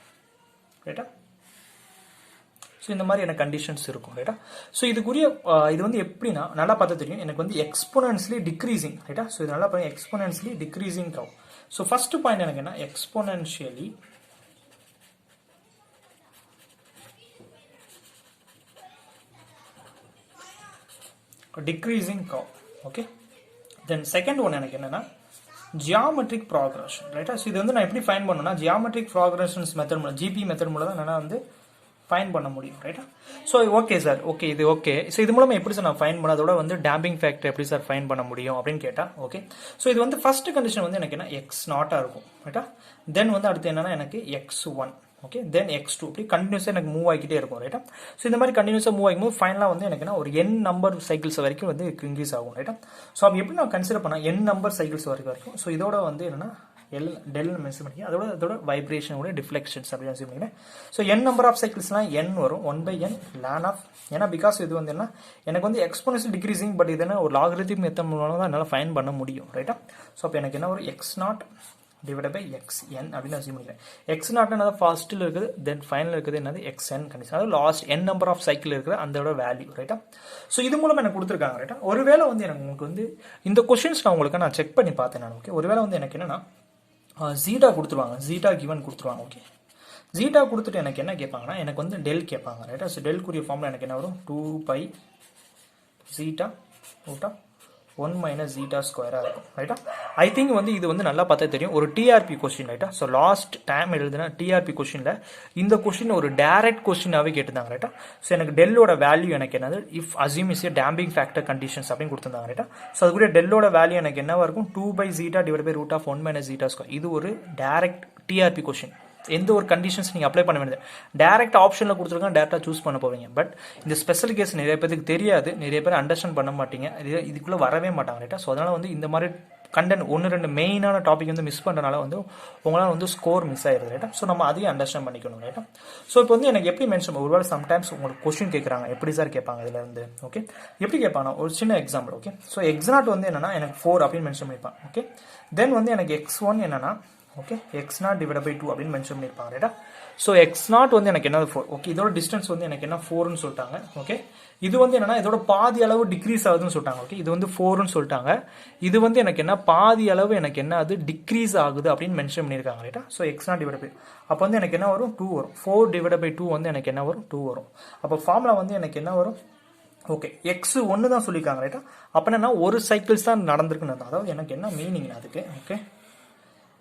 ரைட்டா? ஸோ இந்த மாதிரி எனக்கு கண்டிஷன்ஸ் இருக்கும். ரைட்டா? ஸோ இதுக்குரிய இது வந்து எப்படின்னா நல்லா பார்த்தா தெரியும், எனக்கு வந்து எக்ஸ்போனன்ஸ்லி டிக்ரீசிங். ரைட்டா? ஸோ இது நல்லா பாருங்க, exponentially decreasing curve. So first point எனக்கு என்ன, exponentially decreasing curve. Okay, then second one எனக்கு என்னன்னா ஜியாமெட்ரிக் ப்ராக்ரஷன். ரைட்டா? ஸோ இது வந்து நான் எப்படி ஃபைன் பண்ணணும்னா ஜியாமெட்ரிக் ப்ராக்ரஷன்ஸ் மெத்தட் மூலம், ஜிபி மெத்தட் மூலம் தான் நான் வந்து ஃபைன் பண்ண முடியும். ரைட்டா? ஸோ ஓகே சார், ஓகே இது ஓகே. ஸோ இது மூலமா எப்படி சார் நான் ஃபைன் பண்ண, அதோட வந்து டேம்பிங் ஃபேக்டர் எப்படி சார் ஃபைன் பண்ண முடியும் அப்படின்னு கேட்டா, ஓகே, ஸோ இது வந்து ஃபர்ஸ்ட் கண்டிஷன் வந்து எனக்கு என்ன x0 இருக்கும். ரைட்டா? தென் வந்து அடுத்து என்னன்னா எனக்கு x1, ஓகே, தென் x2, இப்படி கண்டினியூஸாக எனக்கு மூவ் ஆகிக்கிட்டே இருக்கும். ரைட்டா? ஸோ இந்த மாதிரி கண்டினியூஸாக மூவ் ஆகும்போது ஃபைனலாக வந்து எனக்கு என்ன ஒரு n நம்பர் சைக்கிள்ஸ் வரைக்கும் வந்து இன்க்ரீஸ் ஆகும். ரைட்டா? ஸோ அப்படி எப்படி நான் கன்சிடர் பண்ணால் n நம்பர் சைக்கிள்ஸ் வரைக்கும். ஸோ இதோட வந்து என்னன்னா டெல் மென்ஷன் பண்ணி அதோட வைப்ரேஷனோட டிஃப்ளெக்ஷன்ஸ் அப்படின்னு மென்ஷன் பண்ணிக்கிறேன். ஸோ n நம்பர் ஆஃப் சைக்கிள்ஸ்லாம் n வரும், 1/n ln ஆஃப், ஏன்னா பிகாஸ் இது வந்து என்ன எனக்கு வந்து எக்ஸ்போனன்ஷியல் டிக்ரீசிங், பட் இது என்ன ஒரு லாகரிதமிக் மெத்தட் மூலம் தான் என்னால் ஃபைன் பண்ண முடியும். ரைட்டா? ஸோ அப்போ எனக்கு என்ன ஒரு x0 டிவைட் பை xn அப்படின்னு அசியூம் பண்ணிக்கிறேன். x0 என்னது ஃபர்ஸ்ட்டில் இருக்குது, தென் ஃபைனல் இருக்குது என்னது xn கண்டிஷன், அதாவது last n number of cycle இருக்கிற அதோட வேல்யூ. ரைட்டா? ஸோ இது மூலம் எனக்கு கொடுத்துருக்காங்க. ரைட்டா? ஒருவேளை வந்து எனக்கு உங்களுக்கு வந்து இந்த கொஸ்டின்ஸ் நான் உங்களுக்கு நான் செக் பண்ணி பார்த்தேன் நான். ஓகே, ஒருவேளை வந்து எனக்கு என்னன்னா ஜீட்டா கொடுத்துருவாங்க, ஜீட்டா கிவன் கொடுத்துருவாங்க. ஓகே, ஜீட்டா கொடுத்துட்டு எனக்கு என்ன கேட்பாங்கன்னா எனக்கு வந்து டெல் கேட்பாங்க. ரைட்டா? ஸோ டெல்க்குரிய ஃபார்மில் எனக்கு என்ன வரும், 2π ஜீட்டா ரூட் ஆஃப் 1 மைனஸ் ஜீட்டா ஸ்கொயராக இருக்கும். ரைட்டா? ஐ திங்க் வந்து இது வந்து நல்லா பார்த்தா தெரியும், ஒரு டிஆர்பி கொஸ்டின். ரைட்டா? ஸோ லாஸ்ட் டைம் எழுதுனா டிஆர்பி கொஸ்டினில் இந்த கொஸ்டின் ஒரு டைரக்ட் கொஸ்டினாகவே கேட்டிருந்தாங்க. ரைட்டா? ஸோ எனக்கு டெல்லோட வேல்யூ எனக்கு என்னது, if assume is a damping factor conditions அப்படின்னு கொடுத்துருந்தாங்க. ரைட்டா? ஸோ அதுக்குரிய டெல்லோட வேல்யூ எனக்கு என்னவா இருக்கும், 2π zeta divide by root of 1 minus zeta square. இது ஒரு டைரக்ட் டிஆர்பி கொஸ்டின். எந்த ஒரு கண்டிஷன்ஸ் நீங்கள் அப்ளை பண்ண வேண்டியது, டேரக்ட் ஆப்ஷனில் கொடுத்துருக்காங்க, டேரெக்டாக சூஸ் பண்ண போவீங்க. பட் இந்த ஸ்பெஷல் கேஸ் நிறைய பேருக்கு தெரியாது, நிறைய பேர் அண்டர்ஸ்டாண்ட் பண்ண மாட்டீங்க, இதுக்குள்ளே வரவே மாட்டாங்க. ரைட்டா? ஸோ அதனால் வந்து இந்த மாதிரி கண்டென்ட் 1-2 மெயினான டாபிக் வந்து மிஸ் பண்ணுறதுனால வந்து உங்களால் வந்து ஸ்கோர் மிஸ் ஆயிடுது. ரைட்டா? ஸோ நம்ம அதையும் அண்டர்ஸ்டாண்ட் பண்ணிக்கணும். ரைட்டா? ஸோ இப்போ வந்து எனக்கு எப்படி மென்ஷன், ஒருவேளை சம்டைம்ஸ் உங்களுக்கு கொஸ்டின் கேட்குறாங்க, எப்படி சார் கேட்பாங்க இதில் இருந்து. ஓகே, எப்படி கேட்பாங்க, ஒரு சின்ன எக்ஸாம்பிள். ஓகே, ஸோ x0 வந்து என்னன்னா எனக்கு 4 அப்படின்னு மென்ஷன் பண்ணியிருப்பாங்க. ஓகே, தென் வந்து எனக்கு x1 என்னன்னா ஓகே x0 டிவைட் பை 2 அப்படின்னு மென்ஷன் பண்ணியிருப்பாங்க. ரைட்டா? ஸோ x0 வந்து எனக்கு என்ன 4. ஓகே, இதோட டிஸ்டன்ஸ் வந்து எனக்கு என்ன 4ன்னு சொல்லிட்டாங்க. ஓகே, இது வந்து என்னன்னா இதோட பாதி அளவு டிக்ரீஸ் ஆகுதுன்னு சொல்லிட்டாங்க. ஓகே, இது வந்து 4ன்னு சொல்லிட்டாங்க, இது வந்து எனக்கு என்ன பாதி அளவு எனக்கு என்ன அது டிக்ரீஸ் ஆகுது அப்படின்னு மென்ஷன் பண்ணியிருக்காங்க. ரைட்டா? ஸோ x0 டிவைட் பை, அப்போ வந்து எனக்கு என்ன வரும், 2 வரும். 4 டிவைட் பை 2 வந்து எனக்கு என்ன வரும், 2 வரும். அப்போ ஃபார்முலா வந்து எனக்கு என்ன வரும், ஓகே x1 தான் சொல்லியிருக்காங்க. ரைட்டா? அப்போ என்னன்னா ஒரு சைக்கிள்ஸ் தான் நடந்திருக்குன்னு, அதாவது எனக்கு என்ன மீனிங் அதுக்கு. ஓகே,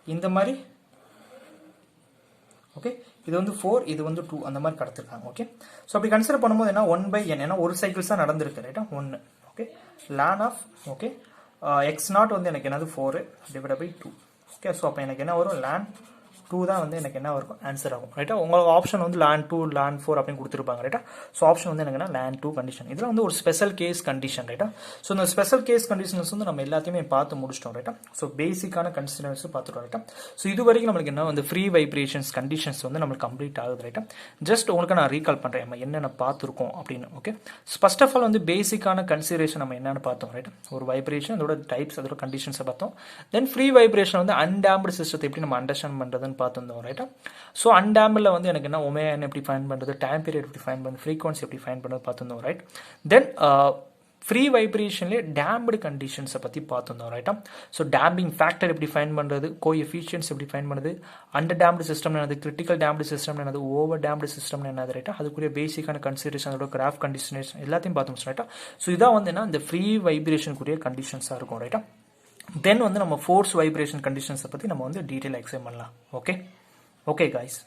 இந்த மாதிரி ஓகே, இது வந்து 4, இது வந்து 2, அந்த மாதிரி கடத்திருக்காங்க. ஓகே, ஸோ அப்படி கன்சிடர் பண்ணும்போது என்ன 1/n, ஏன்னா ஒரு சைக்கிள்ஸ் தான் நடந்திருக்கு. ரைட்டா? 1. Okay, ln of okay x0 வந்து எனக்கு என்னது 4 டிவைட் பை 2. ஓகே, ஸோ அப்போ எனக்கு என்ன வரும், ln 2 தான் வந்து எனக்கு என்ன இருக்கும் ஆன்சர் ஆகும் ரைட்டா. உங்களுக்கு ஆப்ஷன் வந்து லேண்ட் 2 லேண்ட் 4 அப்படின்னு கொடுத்துருப்பாங்க ரைட்டா. ஸோ ஆப்ஷன் வந்து எனக்கு லேண்ட் 2 கண்டிஷன். இதில் வந்து ஒரு ஸ்பெஷல் கேஸ் கண்டிஷன் ரைட்டா. ஸோ இந்த ஸ்பெஷல் கேஸ் கண்டிஷன்ஸ் வந்து நம்ம எல்லாத்தையுமே பார்த்து முடிச்சிட்டோம் ரைட்டா. ஸோ பேசிக்கான கன்சிடரன்ஸ் பார்த்துட்டோம் ரைட்டா. ஸோ இது வரைக்கும் நம்மளுக்கு என்ன வந்து ஃப்ரீ வைப்ரேஷன்ஸ் கண்டிஷன்ஸ் வந்து நம்மளுக்கு கம்ப்ளீட் ஆகுது ரைட்டா. ஜஸ்ட் உங்களுக்கு நான் ரீகால் பண்ணுறேன் நம்ம என்னென்ன பார்த்துருக்கோம் அப்படின்னு. ஓகே, ஃபர்ஸ்ட் ஆஃப் ஆல் வந்து பேசிக்கான கன்சிடரேஷன் நம்ம என்னென்னு பார்த்தோம் ரைட்டா. ஒரு வைப்ரேஷன் அதோட டைப்ஸ் அதோட கண்டிஷன்ஸை பார்த்தோம். தென் ஃப்ரீ வைப்ரேஷன் வந்து அன்டேம்டு சிஸ்டத்தை எப்படி நம்ம அண்டர்ஸ்டாண்ட் பண்ணுறதுன்னு பார்த்துருந்தோம் ரைட்டா. ஸோ அன்டேம்பில் வந்து எனக்கு என்ன ஒமேன் எப்படி ஃபைன் பண்ணுறது, டைம் பீரியட் எப்படி ஃபைன் பண்ணுறது, ஃப்ரீக்வன்சி எப்படி ஃபைன் பண்ணுறது பார்த்துருந்தோம் ரைட். தென் ஃப்ரீ வைப்ரேஷன்லேயே டேம்டு கண்டிஷன்ஸை பற்றி பார்த்துருந்தோம் ரைட்டா. ஸோ டேம்பிங் ஃபேக்டர் எப்படி ஃபைன் பண்ணுறது, கோஎஃபிஷியன்ஸ் எப்படி ஃபைன் பண்ணுறது, அண்டர் டேம்டு சிஸ்டம் என்னது, கிரிட்டிக்கல் டேம்டு சிஸ்டம் என்னது, ஓவர் டேம்டு சிஸ்டம் என்னது ரைட்டா. அதுக்குரிய பேசிக்கான கன்சிடரேஷன் அதோட கிராஃப் கண்டிஷனேஷன் எல்லாத்தையும் பார்த்தோம் ரைட்டா. ஸோ இதான் வந்து என்ன இந்த ஃப்ரீ வைப்ரேஷனுக்குரிய கண்டிஷன்ஸாக இருக்கும் ரைட்டா. தென் வந்து நம்ம ஃபோர்ஸ் வைப்ரேஷன் கண்டிஷன்ஸை பற்றி நம்ம வந்து டீட்டெயில் எக்ஸ்பிளைன் பண்ணலாம். Okay okay guys.